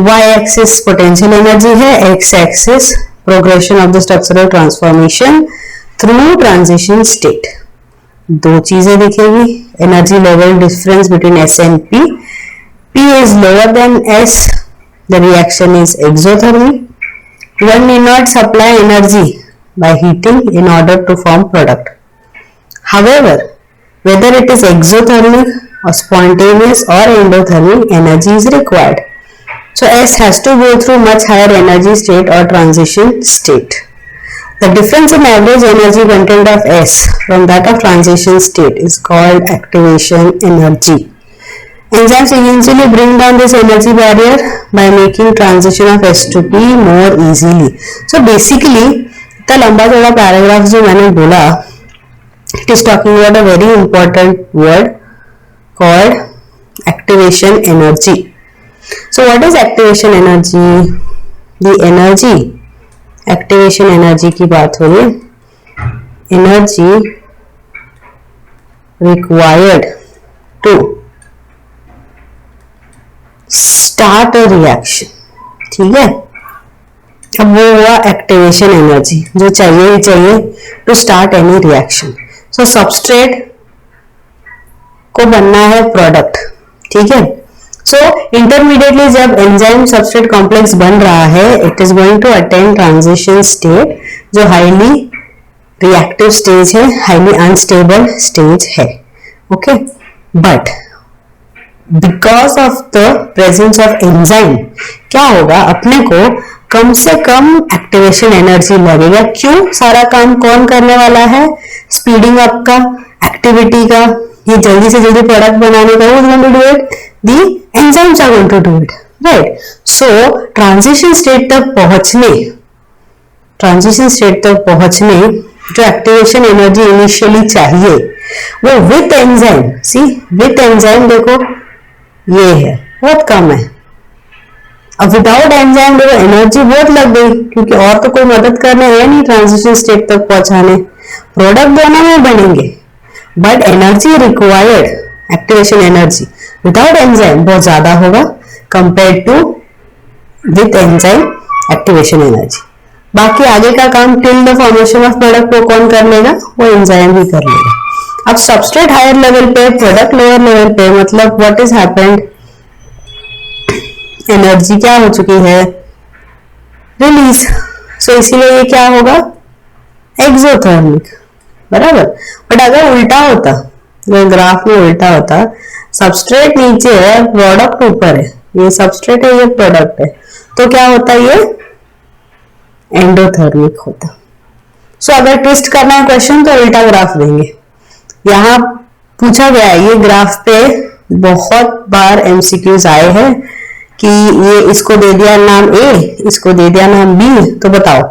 Y axis potential energy है, X axis progression of the structural transformation through transition state. दो चीजें दिखेगी, energy level difference between S and P. P is lower than S, the reaction is exothermic. One need not supply energy by heating in order to form product. However, whether it is exothermic or spontaneous or endothermic, energy is required. So S has to go through much higher energy state or transition state. The difference in average energy content of S from that of transition state is called activation energy. Enzymes eventually bring down this energy barrier by making transition of S to P more easily. So basically, इतना लंबा चौड़ा paragraph जो मैंने बोला, it is talking about a very important word called activation energy. So what is activation energy? The energy, activation energy की बात हो रही है, energy required to start a reaction, ठीक है। अब वो हुआ एक्टिवेशन एनर्जी, जो चाहिए ही चाहिए to start any reaction. So substrate को बनना है प्रोडक्ट, ठीक है। सो इंटरमीडिएटली जब एंजाइम सबस्ट्रेट कॉम्प्लेक्स बन रहा है, it is going to attain transition state, जो हाईली रिएक्टिव स्टेज है, हाईली अनस्टेबल स्टेज है. Okay, but because of the presence of enzyme क्या होगा, अपने को कम से कम एक्टिवेशन एनर्जी लगेगा. क्यों? सारा काम कौन करने वाला है? स्पीडिंग अप का, एक्टिविटी का, ये जल्दी से जल्दी प्रोडक्ट बनाने का, who's going to do it? The enzymes are going to do it, right? So transition state तक पहुंचने जो एक्टिवेशन एनर्जी इनिशियली चाहिए वो with enzyme, see with enzyme देखो ये है, बहुत कम है. अब विदाउट एंजाइम देखो एनर्जी बहुत लग गई, क्योंकि और तो कोई मदद करने है नहीं ट्रांजिशन स्टेट तक पहुंचाने. प्रोडक्ट दोनों में बनेंगे, but energy required, activation energy without enzyme बहुत ज्यादा होगा compare to with enzyme activation energy. बाकी आगे का काम till the formation of product को कौन कर लेगा? वो एंजाइम ही कर लेगा. अब सबस्ट्रेट हायर लेवल पे, प्रोडक्ट लोअर लेवल पे, मतलब व्हाट इज हैपेंड, एनर्जी क्या हो चुकी है? रिलीज. सो इसीलिए ये क्या होगा? एक्सोथर्मिक, बराबर. बट अगर उल्टा होता, ग्राफ में उल्टा होता, सबस्ट्रेट नीचे है, प्रोडक्ट ऊपर है, ये सबस्ट्रेट है, ये प्रोडक्ट है, तो क्या होता? ये एंडोथर्मिक होता. सो अगर ट्विस्ट करना है क्वेश्चन तो उल्टा ग्राफ देंगे. यहां पूछा गया है, ये ग्राफ पे बहुत बार एमसीक्यूज आए हैं कि ये इसको दे दिया नाम ए, इसको दे दिया नाम बी, तो बताओ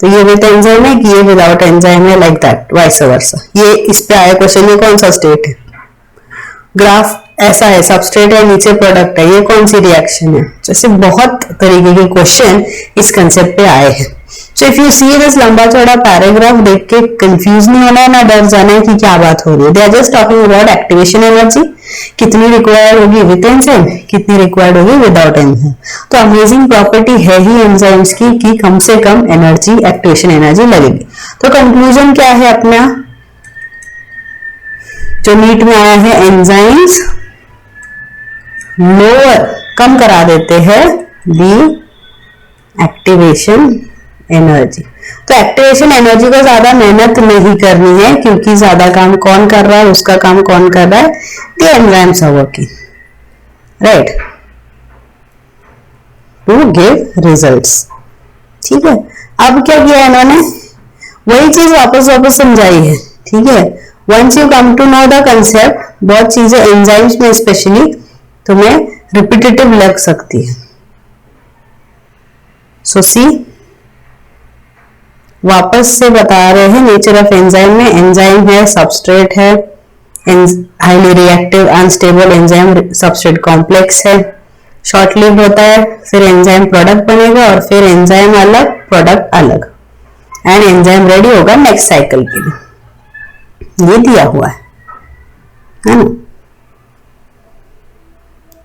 तो ये विद एंजाइम है कि ये विदाउट एंजाइम है, लाइक दैट, वाइस वर्सा. ये इस पे आया क्वेश्चन, ये कौन सा स्टेट है? ग्राफ ऐसा है, सबस्ट्रेट है, नीचे प्रोडक्ट है, ये कौन सी रिएक्शन है? जैसे बहुत तरीके के क्वेश्चन इस कंसेप्ट पे आए हैं. So if you see this लंबा चौड़ा पैराग्राफ देख के कंफ्यूज नहीं होना है, ना डर जाना है कि क्या बात हो रही है. They are just talking about activation energy, कितनी रिक्वायर्ड होगी विद एंजाइम, कितनी रिक्वायर्ड होगी विदाउट एंजाइम. तो अमेजिंग प्रॉपर्टी है ही एंजाइम्स की कि कम से कम एनर्जी, एक्टिवेशन एनर्जी लगेगी. तो कंक्लूजन क्या है अपना, जो नीट में आया है, एंजाइम्स लोअर, कम करा देते हैं दी एक्टिवेशन एनर्जी. तो एक्टिवेशन एनर्जी को ज्यादा मेहनत नहीं करनी है, क्योंकि ज्यादा काम कौन कर रहा है? उसका काम कौन कर रहा है? The enzymes are working, right, to give results. ठीक है, अब क्या किया इन्होंने? वही चीज वापस समझाई है. ठीक है, once you come to know the concept, बहुत चीजें एंजाइम्स में स्पेशली तुम्हें रिपीटेटिव लग सकती है. सो सी, वापस से बता रहे हैं नेचर ऑफ एंजाइम में. एंजाइम है, सबस्ट्रेट है, highly reactive unstable enzyme substrate complex है, शॉर्ट लिव होता है, फिर एंजाइम प्रोडक्ट बनेगा और फिर एंजाइम अलग, प्रोडक्ट अलग, एंड एंजाइम रेडी होगा नेक्स्ट साइकिल के लिए. ये दिया हुआ है ना.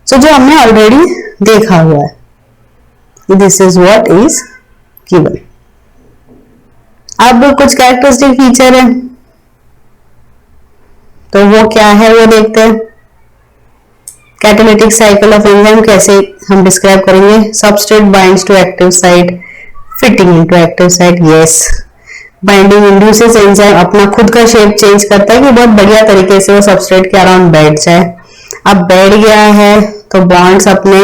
सो जो हमने ऑलरेडी देखा हुआ है, this is what is given. अब कुछ कैरेक्टरिस्टिक फीचर है, तो वो क्या है वो देखते हैं. कैटालिटिक साइकिल ऑफ एंजाइम कैसे हम डिस्क्राइब करेंगे? Substrate binds to active site, fitting into active site, yes. Binding induces enzyme अपना खुद का शेप चेंज करता है कि बहुत बढ़िया तरीके से वो सबस्ट्रेट के अराउंड बैठ जाए. अब बैठ गया है तो बॉन्ड्स अपने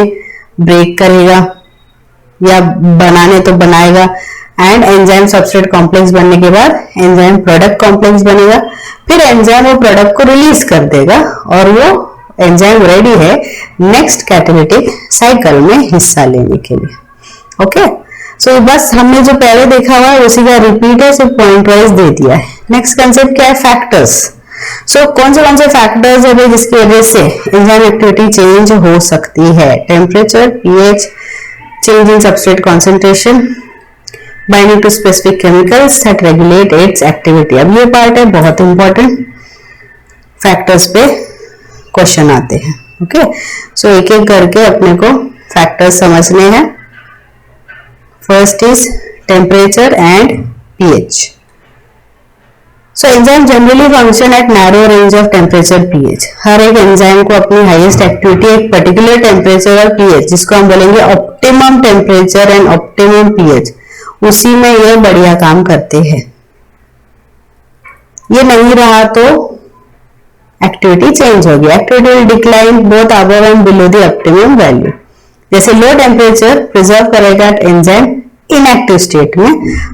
ब्रेक करेगा या बनाने तो बनाएगा, एंड एंजाइम सबस्ट्रेट कॉम्प्लेक्स बनने के बाद एंजाइम प्रोडक्ट कॉम्प्लेक्स बनेगा. फिर एंजाइम वो प्रोडक्ट को रिलीज कर देगा और वो एंजाइम रेडी है नेक्स्ट कैटालिटिक साइकिल में हिस्सा लेने के लिए. ओके, सो बस हमने जो पहले देखा हुआ है उसी का रिपीट है, सिर्फ पॉइंट वाइज दे दिया है. नेक्स्ट कंसेप्ट क्या है? फैक्टर्स. सो कौन से फैक्टर्स है जिसकी वजह से एंजाइम एक्टिविटी चेंज हो सकती है? Temperature, pH, change in substrate concentration, binding to specific chemicals that regulate its activity. अब ये पार्ट है बहुत इंपॉर्टेंट, फैक्टर्स पे क्वेश्चन आते हैं. ओके, सो एक एक करके अपने को फैक्टर्स समझने हैं. First is temperature and pH. So enzyme generally function at narrow range of temperature pH. हर एक एंजाइम को अपनी हाईएस्ट एक्टिविटी एक पर्टिकुलर टेम्परेचर और पीएच, जिसको हम बोलेंगे optimum temperature and optimum pH, उसी में ये बढ़िया काम करते हैं। ये नहीं रहा तो एक्टिविटी चेंज होगी, activity will decline both above and below the optimum value. जैसे लो टेम्परेचर प्रिजर्व करेगा एंजाइम इनएक्टिव स्टेट में,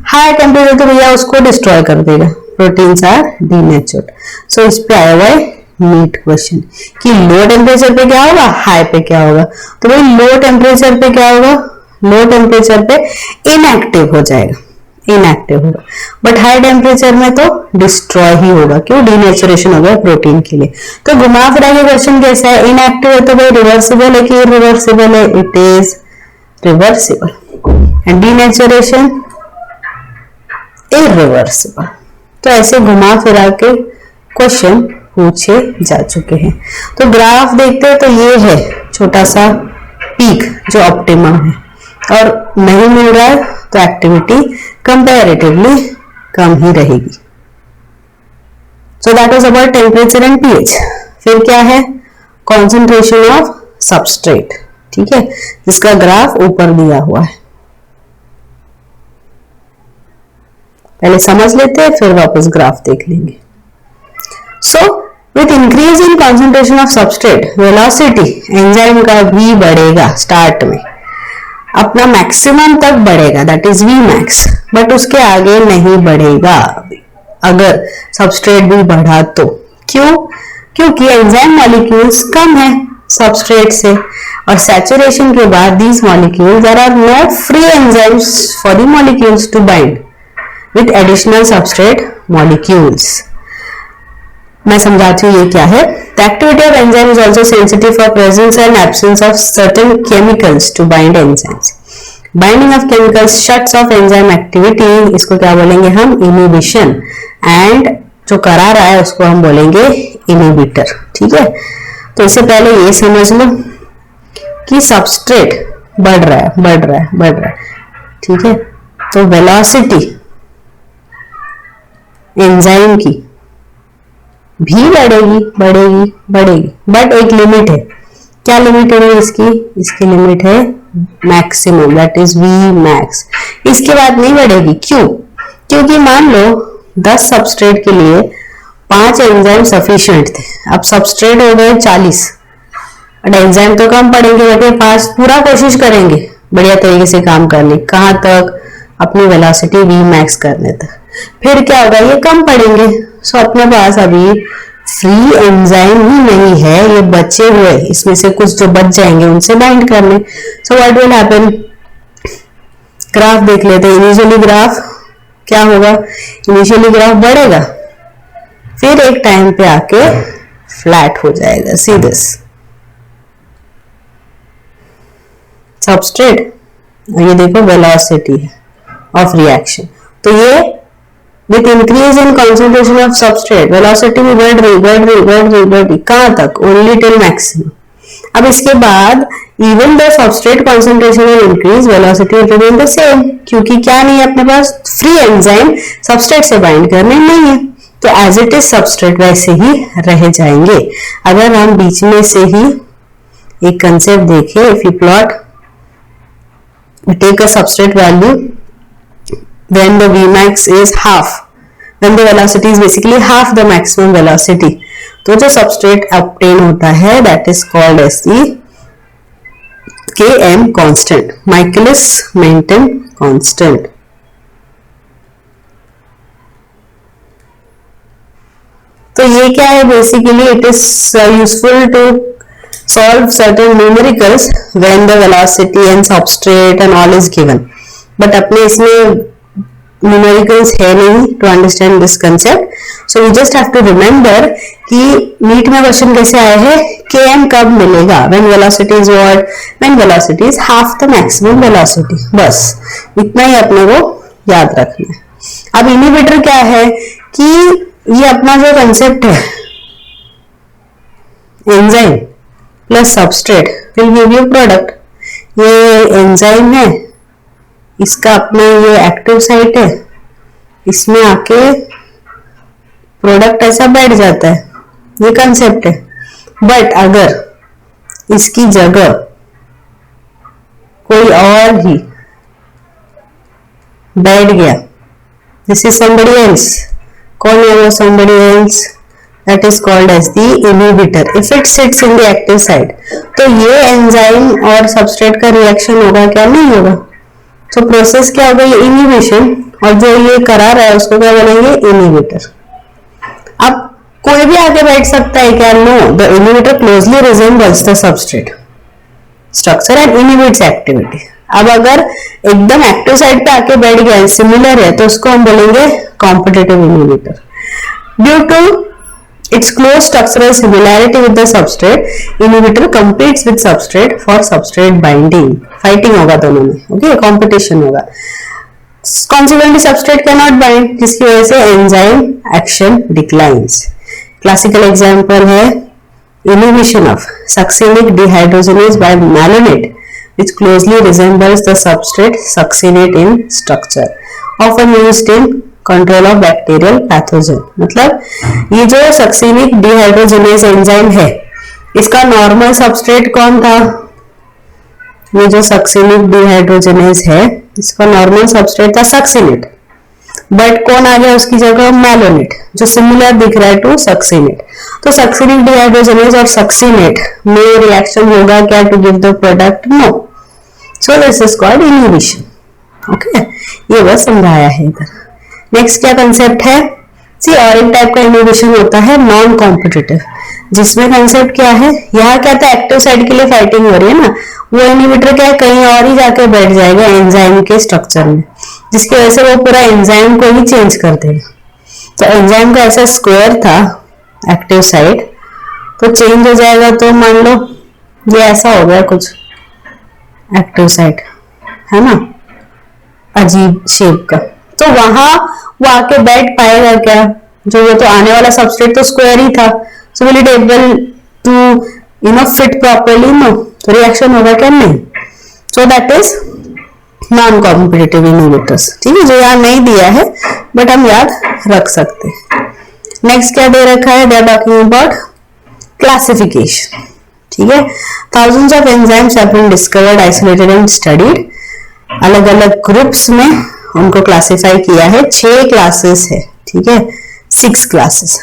हाई टेम्परेचर तो भैया उसको डिस्ट्रॉय कर देगा, प्रोटीन्स आर डीनेचर्ड। सो इस पे आया हुआ है नीट क्वेश्चन कि लो टेम्परेचर पे क्या होगा, हाई पे क्या होगा। तो भाई लो टेम्परेचर पे क्या होगा, लो टेम्परेचर पे इनएक्टिव हो जाएगा, इनएक्टिव होगा, बट हाई टेम्परेचर में तो डिस्ट्रॉय ही होगा, क्यों, डीनेचुरेशन हो गया प्रोटीन के लिए। तो घुमा फिरा के क्वेश्चन कैसा है, इनएक्टिव है तो भाई रिवर्सिबल है कि इरिवर्सिबल है, it is reversible, and denaturation irreversible. तो ऐसे घुमा फिरा के क्वेश्चन पूछे जा चुके हैं। तो ग्राफ देखते हैं तो ये है छोटा सा पीक जो ऑप्टिमम है, और नहीं मिल रहा है तो एक्टिविटी कंपैरेटिवली कम ही रहेगी। सो that was about temperature and pH. फिर क्या है, कॉन्सेंट्रेशन ऑफ सबस्ट्रेट, ठीक है, जिसका ग्राफ ऊपर दिया हुआ है। पहले समझ लेते हैं फिर वापस ग्राफ देख लेंगे। So with increase in concentration of substrate velocity enzyme का भी बढ़ेगा, स्टार्ट में अपना मैक्सिमम तक बढ़ेगा, that is V max, but उसके आगे नहीं बढ़ेगा अगर सबस्ट्रेट भी बढ़ा तो। क्यों, क्योंकि एंजाइम मॉलिक्यूल्स कम है सबस्ट्रेट से, और सैचुरेशन के बाद these molecules there are not free enzymes for the molecules to bind with additional substrate molecules. मैं समझाती हूँ ये क्या है। The activity of enzyme is also sensitive for presence and absence of certain chemicals to bind enzymes. Binding of chemicals shuts off enzyme activity, इसको क्या बोलेंगे हम, inhibition, and जो करा रहा है उसको हम बोलेंगे inhibitor, ठीक है। तो इससे पहले ये समझ लो कि सबस्ट्रेट बढ़ रहा है, बढ़ रहा है, बढ़ रहा है, ठीक है। तो वेलोसिटी एंजाइम की भी बढ़ेगी, बढ़ेगी, बढ़ेगी, बट एक लिमिट है। क्या लिमिट है इसकी, इसकी लिमिट है maximum, that is V max. इसके बाद नहीं बढ़ेगी, क्यों, क्योंकि मान लो 10 सबस्ट्रेट के लिए 5 एंजाइम सफिशिएंट थे, अब सबस्ट्रेट हो गए 40, बट एंजाइम तो कम पड़ेंगे, बटे 5 पूरा कोशिश करेंगे बढ़िया तरीके से काम करने, कहां तक, अपनी वेलोसिटी वी मैक्स करने तक। फिर क्या होगा, ये कम पड़ेंगे। सो अपने पास अभी फ्री एंजाइम ही नहीं है, ये बचे हुए, इसमें से कुछ जो बच जाएंगे उनसे बाइंड करने। So what will happen, graph देख लेते हैं। इनिशियली ग्राफ क्या होगा, इनिशियली ग्राफ बढ़ेगा, फिर एक टाइम पे आके फ्लैट हो जाएगा, सी दिस सबस्ट्रेट, ये देखो वेलोसिटी ऑफ रिएक्शन। तो ये with increase in concentration of substrate velocity भी बढ़ रही, बढ़ रही, बढ़ रही, बढ़ रही, कहां तक, ओनली टिल मैक्सिमम। अब इसके बाद even the substrate concentration will increase, velocity will remain the same, क्योंकि क्या नहीं है अपने पास, फ्री एंजाइम सबस्ट्रेट से बाइंड करने नहीं है, तो एज इट इज सबस्ट्रेट वैसे ही रह जाएंगे। अगर हम बीच में से ही एक कंसेप्ट देखें, if you plot take a substrate value when the Vmax is half, when the velocity is basically half the maximum velocity, तो जो substrate obtain होता है that is called as the Km constant, Michaelis-Menten constant। तो ये क्या है, basically it is useful to solve certain numericals when the velocity and substrate and all is given, but अपने इसमें न्यूमेरिकल्स है नहीं to understand this concept. So you just have to remember कि नीट में क्वेश्चन कैसे आया है, km कब मिलेगा, when velocity is what, when velocity is half the maximum velocity, बस इतना ही अपने को याद रखना है। अब इनहिबिटर क्या है कि ये अपना जो कंसेप्ट है, enzyme plus substrate will give you product. ये एंजाइम है, इसका अपना ये एक्टिव साइट है, इसमें आके प्रोडक्ट ऐसा बैठ जाता है, ये कंसेप्ट है। बट अगर इसकी जगह कोई और ही बैठ गया, दिस इज समबडी एल्स, कौन है वो somebody else? That is called as the inhibitor. If it sits in the active site, तो ये एंजाइम और सबस्ट्रेट का रिएक्शन होगा क्या? नहीं होगा। तो प्रोसेस क्या होगा? ये इनहिबिशन, और जो ये करा रहा है उसको क्या बोलेंगे? इनहिबिटर। अब कोई भी आके बैठ सकता है क्या? No, the inhibitor closely resembles the substrate structure and inhibits activity. अब अगर एकदम एक्टिव साइड पे आके बैठ गया, सिमिलर है, तो उसको हम बोलेंगे competitive inhibitor. Due to its close structural similarity with the substrate, inhibitor competes with substrate for substrate binding. Fighting होगा दोनों में, okay? Competition होगा। Consequently, substrate cannot bind, जिसकी वजह से enzyme action declines. Classical example है inhibition of succinic dehydrogenase by malonate, which closely resembles the substrate succinate in structure, often used in control of bacterial pathogen. मतलब ये जो succinic dehydrogenase enzyme है, इसका normal substrate कौन था? ये जो सक्सिनिक डिहाइड्रोजनेज है, इसका नॉर्मल सबस्ट्रेट था सक्सिनेट, बट कौन आ गया उसकी जगह? मैलोनेट, जो सिमिलर दिख रहा है टू सक्सिनेट। तो सक्सिनिक डिहाइड्रोजनेज और सक्सिनेट में रिएक्शन होगा क्या to give the product? No. So this is called inhibition. Okay, ये बस समझाया है इधर। नेक्स्ट क्या कंसेप्ट है? सी, और एक टाइप का इनहिबिशन होता है नॉन कॉम्पिटिटिव, जिसमें कंसेप्ट क्या है? यहाँ क्या था? एक्टिव साइड के लिए फाइटिंग हो रही है ना, वो इनहिबिटर क्या है? कहीं और ही जाके बैठ जाएगा एंजाइम के स्ट्रक्चर में, जिसकी वजह से वो पूरा एंजाइम को ही चेंज कर देगा। तो एंजाइम का ऐसा स्क्वायर था एक्टिव साइड, तो चेंज हो जाएगा। तो मान लो ये ऐसा हो गया कुछ एक्टिव साइड, है ना, अजीब शेप का, तो वहां वो आके बैठ पाएगा क्या? जो ये तो आने वाला सबस्ट्रेट तो स्क्वायर ही था, so will it able to fit properly? No. तो रिएक्शन होगा क्या? नहीं। So that is non competitive inhibitors. ठीक है, जो यहाँ नहीं दिया है बट हम याद रख सकते हैं। नेक्स्ट क्या दे रखा है? They are talking about classification. ठीक है, thousands of enzymes have been discovered, isolated and studied. अलग अलग ग्रुप्स में उनको क्लासिफाई किया है। 6 क्लासेस है। ठीक है, 6 classes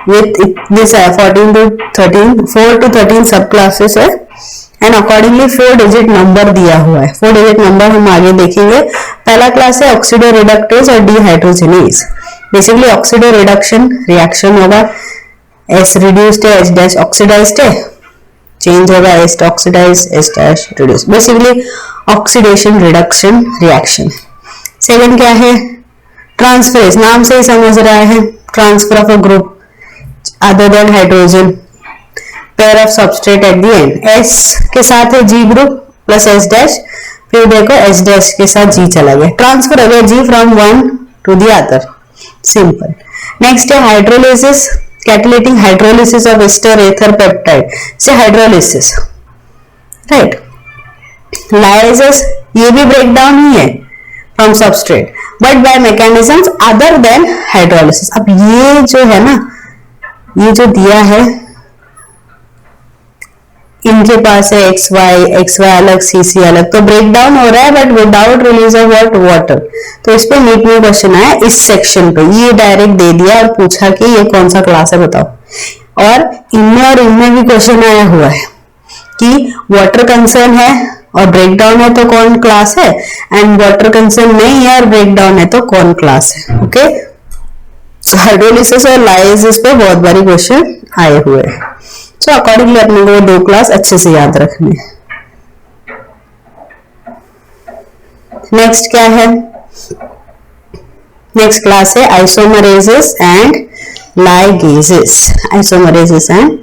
with this 14 to 13, 4 to 13 सब क्लासेस है, एंड अकॉर्डिंगली 4 डिजिट नंबर दिया हुआ है। 4 डिजिट नंबर हम आगे देखेंगे। पहला क्लास है ऑक्सीडो रिडक्टेज और dehydrogenase. Basically oxido reduction reaction होगा, एस रिड्यूस्ड है, एच डैश ऑक्सीडाइज्ड है, चेंज होगा, S oxidise, S dash reduce. Basically oxidation reduction reaction. Second क्या है? ट्रांसफरेज, नाम से ही समझ रहा है, transfer of a group other than hydrogen, pair of substrate at the end. S के साथ है G group plus S dash, फिर देखो एस डैश के साथ जी चला गया, ट्रांसफर हो गया G from one to the other, simple. Next है hydrolysis, catalytic hydrolysis of ester ether peptide से हाइड्रोलिसिस, राइट। लाइसिस, ये भी ब्रेकडाउन ही है from substrate but by mechanisms other than hydrolysis. अब ये जो है ना, ये जो दिया है, इनके पास है एक्स वाई अलग, सी अलग, तो ब्रेक डाउन हो रहा है but without release of what? Water. तो इस पे नीट में क्वेश्चन आया इस सेक्शन पे, ये डायरेक्ट दे दिया और पूछा कि ये कौन सा क्लास है बताओ। और इनमें भी क्वेश्चन आया हुआ है कि वाटर कंसर्न है और ब्रेक डाउन है तो कौन क्लास है, एंड वाटर कंसर्न नहीं है और ब्रेक डाउन है तो कौन क्लास है। ओके, हाइड्रोलिसिस और लाइसिस पे बहुत बारी क्वेश्चन आए हुए हैं। सो अकॉर्डिंगली अपने को 2 क्लास अच्छे से याद रखने। नेक्स्ट क्या है? नेक्स्ट क्लास है आइसोमरेजेस एंड लाइगेजेस। आइसोमरेजेस एंड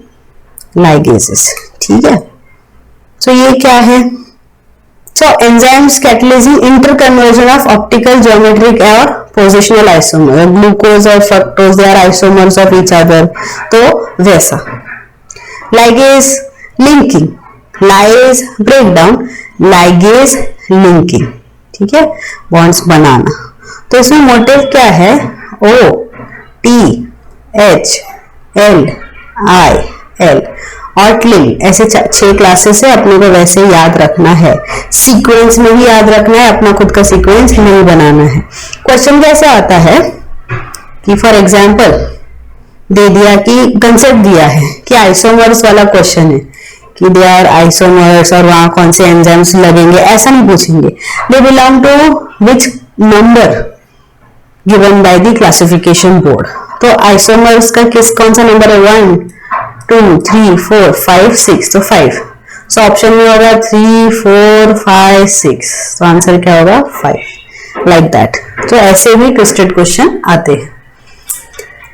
लाइगेजेस, ठीक है। सो ये क्या है? So enzymes catalyzing interconversion of optical, geometric और positional isomer. Glucose और fructose they are isomers of each other. तो वैसा. Ligase linking, lyase breakdown, ligase linking. ठीक है, bonds बनाना। तो इसमें मोटिव क्या है? O, T, HLIL और ट्लिल, ऐसे 6 क्लासेस है, अपने को वैसे याद रखना है, सीक्वेंस में ही याद रखना है, अपना खुद का सीक्वेंस नहीं बनाना है। क्वेश्चन कैसे आता है कि फॉर एग्जांपल दे दिया कि कंसेप्ट दिया है कि आइसोमर्स वाला क्वेश्चन है कि दे आर आइसोमर्स और वहां कौन से एंजाइम्स लगेंगे, ऐसा नहीं पूछेंगे। They belong to which number given by the classification board. तो आइसोमर्स का कौन सा नंबर है, 1 2 3 4 5 6, तो 5। सो ऑप्शन में होगा 3 4 5 6, तो आंसर क्या होगा 5, लाइक दैट। तो ऐसे भी ट्विस्टेड क्वेश्चन आते हैं।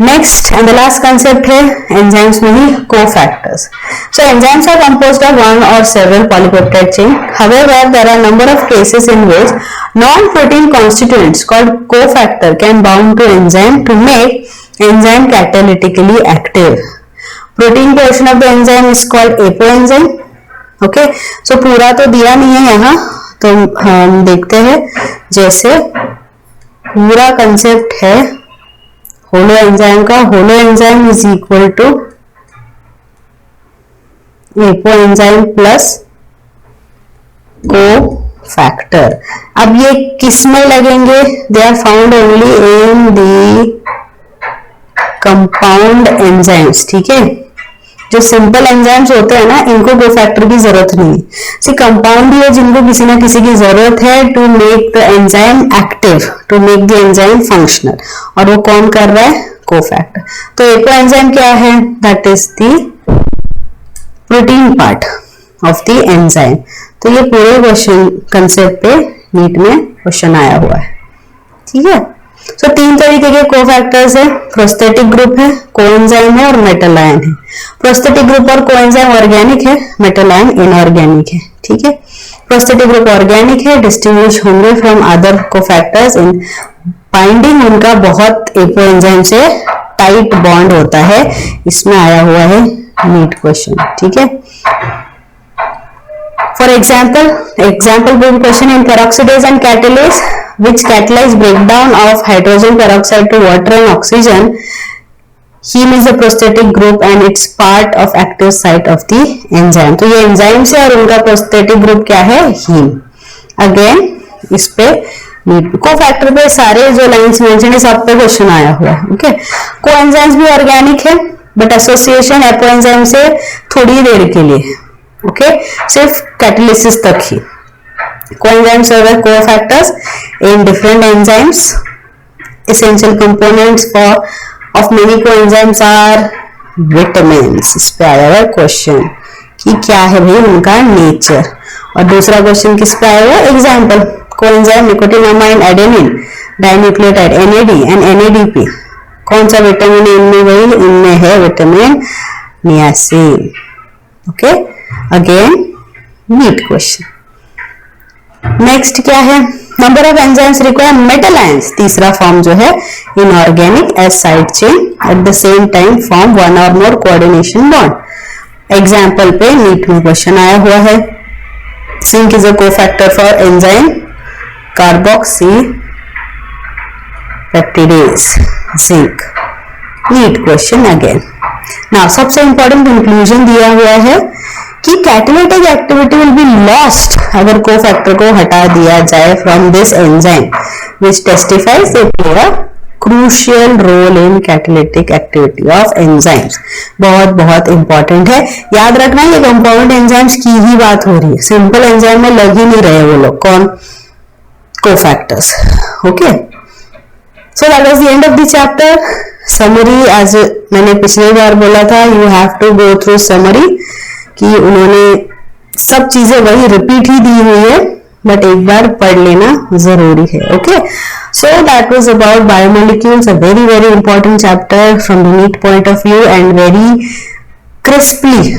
Next and the last concept है एंजाइम्स में ही cofactors. So enzymes are composed of one or several polypeptide chain. However there are number of cases in which non-protein constituents called cofactor can bound to enzyme to make enzyme catalytically active. Protein portion of the enzyme is called apoenzyme. Okay, so पूरा तो दिया नहीं है यहाँ, तो हम देखते हैं। जैसे पूरा कंसेप्ट है होलो एंजाइम का, holo enzyme is equal to apoenzyme plus cofactor. अब ये किस में लगेंगे, they are found only in the compound enzymes. ठीक है, जो सिंपल एंजाइम्स होते हैं ना, इनको कोफैक्टर की जरूरत नहीं है। सी कंपाउंड ही है जिनको किसी ना किसी की जरूरत है to make the enzyme active, to make the enzyme functional, और वो कौन कर रहा है, कोफैक्टर। तो एपोएंजाइम क्या है, that is the protein part of the enzyme. तो ये पूरे क्वेश्चन कंसेप्ट पे नीट में क्वेश्चन आया हुआ है। ठीक है, सो 3 तरीके के कोफैक्टर्स है, प्रोस्थेटिक ग्रुप है, कोएंजाइम है और मेटल आयन है। प्रोस्थेटिक ग्रुप और कोएंजाइम ऑर्गेनिक है, मेटल आयन इनऑर्गेनिक है। ठीक है, प्रोस्थेटिक ग्रुप ऑर्गेनिक है, डिस्टिंग्विश होंगे from other cofactors in binding, उनका बहुत एपोएंजाइम से टाइट बॉन्ड होता है। इसमें आया हुआ है नीट क्वेश्चन। ठीक है, for example based question in peroxidase and catalase which catalyze breakdown of hydrogen peroxide to water and oxygen. Heme is a prosthetic group and it's part of active site of the enzyme. तो ये enzyme से और उनका prosthetic group क्या है, haem. Again इस पे cofactor पे सारे जो लाइंस मेंशन है सब पे क्वेश्चन आया हुआ है। ओके, कोएंजाइम्स भी ऑर्गेनिक है बट एसोसिएशन एपोएंजाइम से थोड़ी देर के लिए, ओके, सिर्फ कैटालिसिस तक ही। Coenzymes serve as cofactors in different enzymes. Essential components of many coenzymes are vitamins. इस पे आया हुआ क्वेश्चन कि क्या है भाई उनका नेचर। और दूसरा क्वेश्चन किस पे आया हुआ, example coenzyme nicotinamide adenine dinucleotide NAD and NADP। कौन सा विटामिन इनमें, वही इनमें है vitamin niacin. Okay, again NEET question. Next क्या है, number of enzymes require metal ions. तीसरा फॉर्म जो है inorganic as side chain at the same time form one और मोर कोऑर्डिनेशन बॉन्ड। एग्जाम्पल पे नीट में क्वेश्चन आया हुआ है। Zinc is a cofactor for enzyme carboxypeptidase, zinc. NEET question again. Now सबसे इंपॉर्टेंट कंक्लूजन दिया हुआ है कि catalytic activity will be lost अगर कोफैक्टर को हटा दिया जाए from this enzyme which testifies they play a crucial role in catalytic activity of enzymes. बहुत बहुत इंपॉर्टेंट है, याद रखना ये कंपाउंड एंजाइम्स की ही बात हो रही है, सिंपल एंजाइम में लग ही नहीं रहे वो लोग, कौन, cofactors. Okay, so that was the end of the chapter. Summary, as मैंने पिछली बार बोला था, you have to go through summary, कि उन्होंने सब चीजें वही रिपीट ही दी हुई है बट एक बार पढ़ लेना जरूरी है। Okay, so that was about biomolecules, a very very important chapter from the NEET point of view and very crisply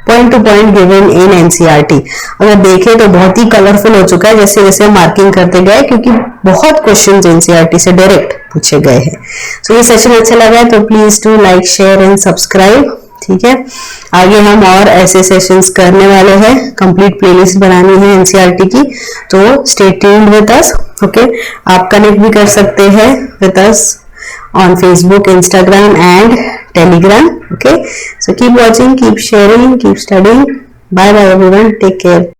point to point given in NCERT. अगर देखें तो बहुत ही कलरफुल हो चुका है जैसे जैसे मार्किंग करते गए, क्योंकि बहुत क्वेश्चन एनसीईआरटी से डायरेक्ट पूछे गए हैं। सो ये सेशन अच्छा लगा है तो please to like share and subscribe. ठीक है, आगे हम और ऐसे सेशंस करने वाले हैं, कंप्लीट प्लेलिस्ट बनानी है एनसीईआरटी की, तो stay tuned with us. Okay, आप कनेक्ट भी कर सकते हैं with us on Facebook, Instagram and Telegram. Okay, so keep watching, keep sharing, keep studying. Bye bye everyone, take care.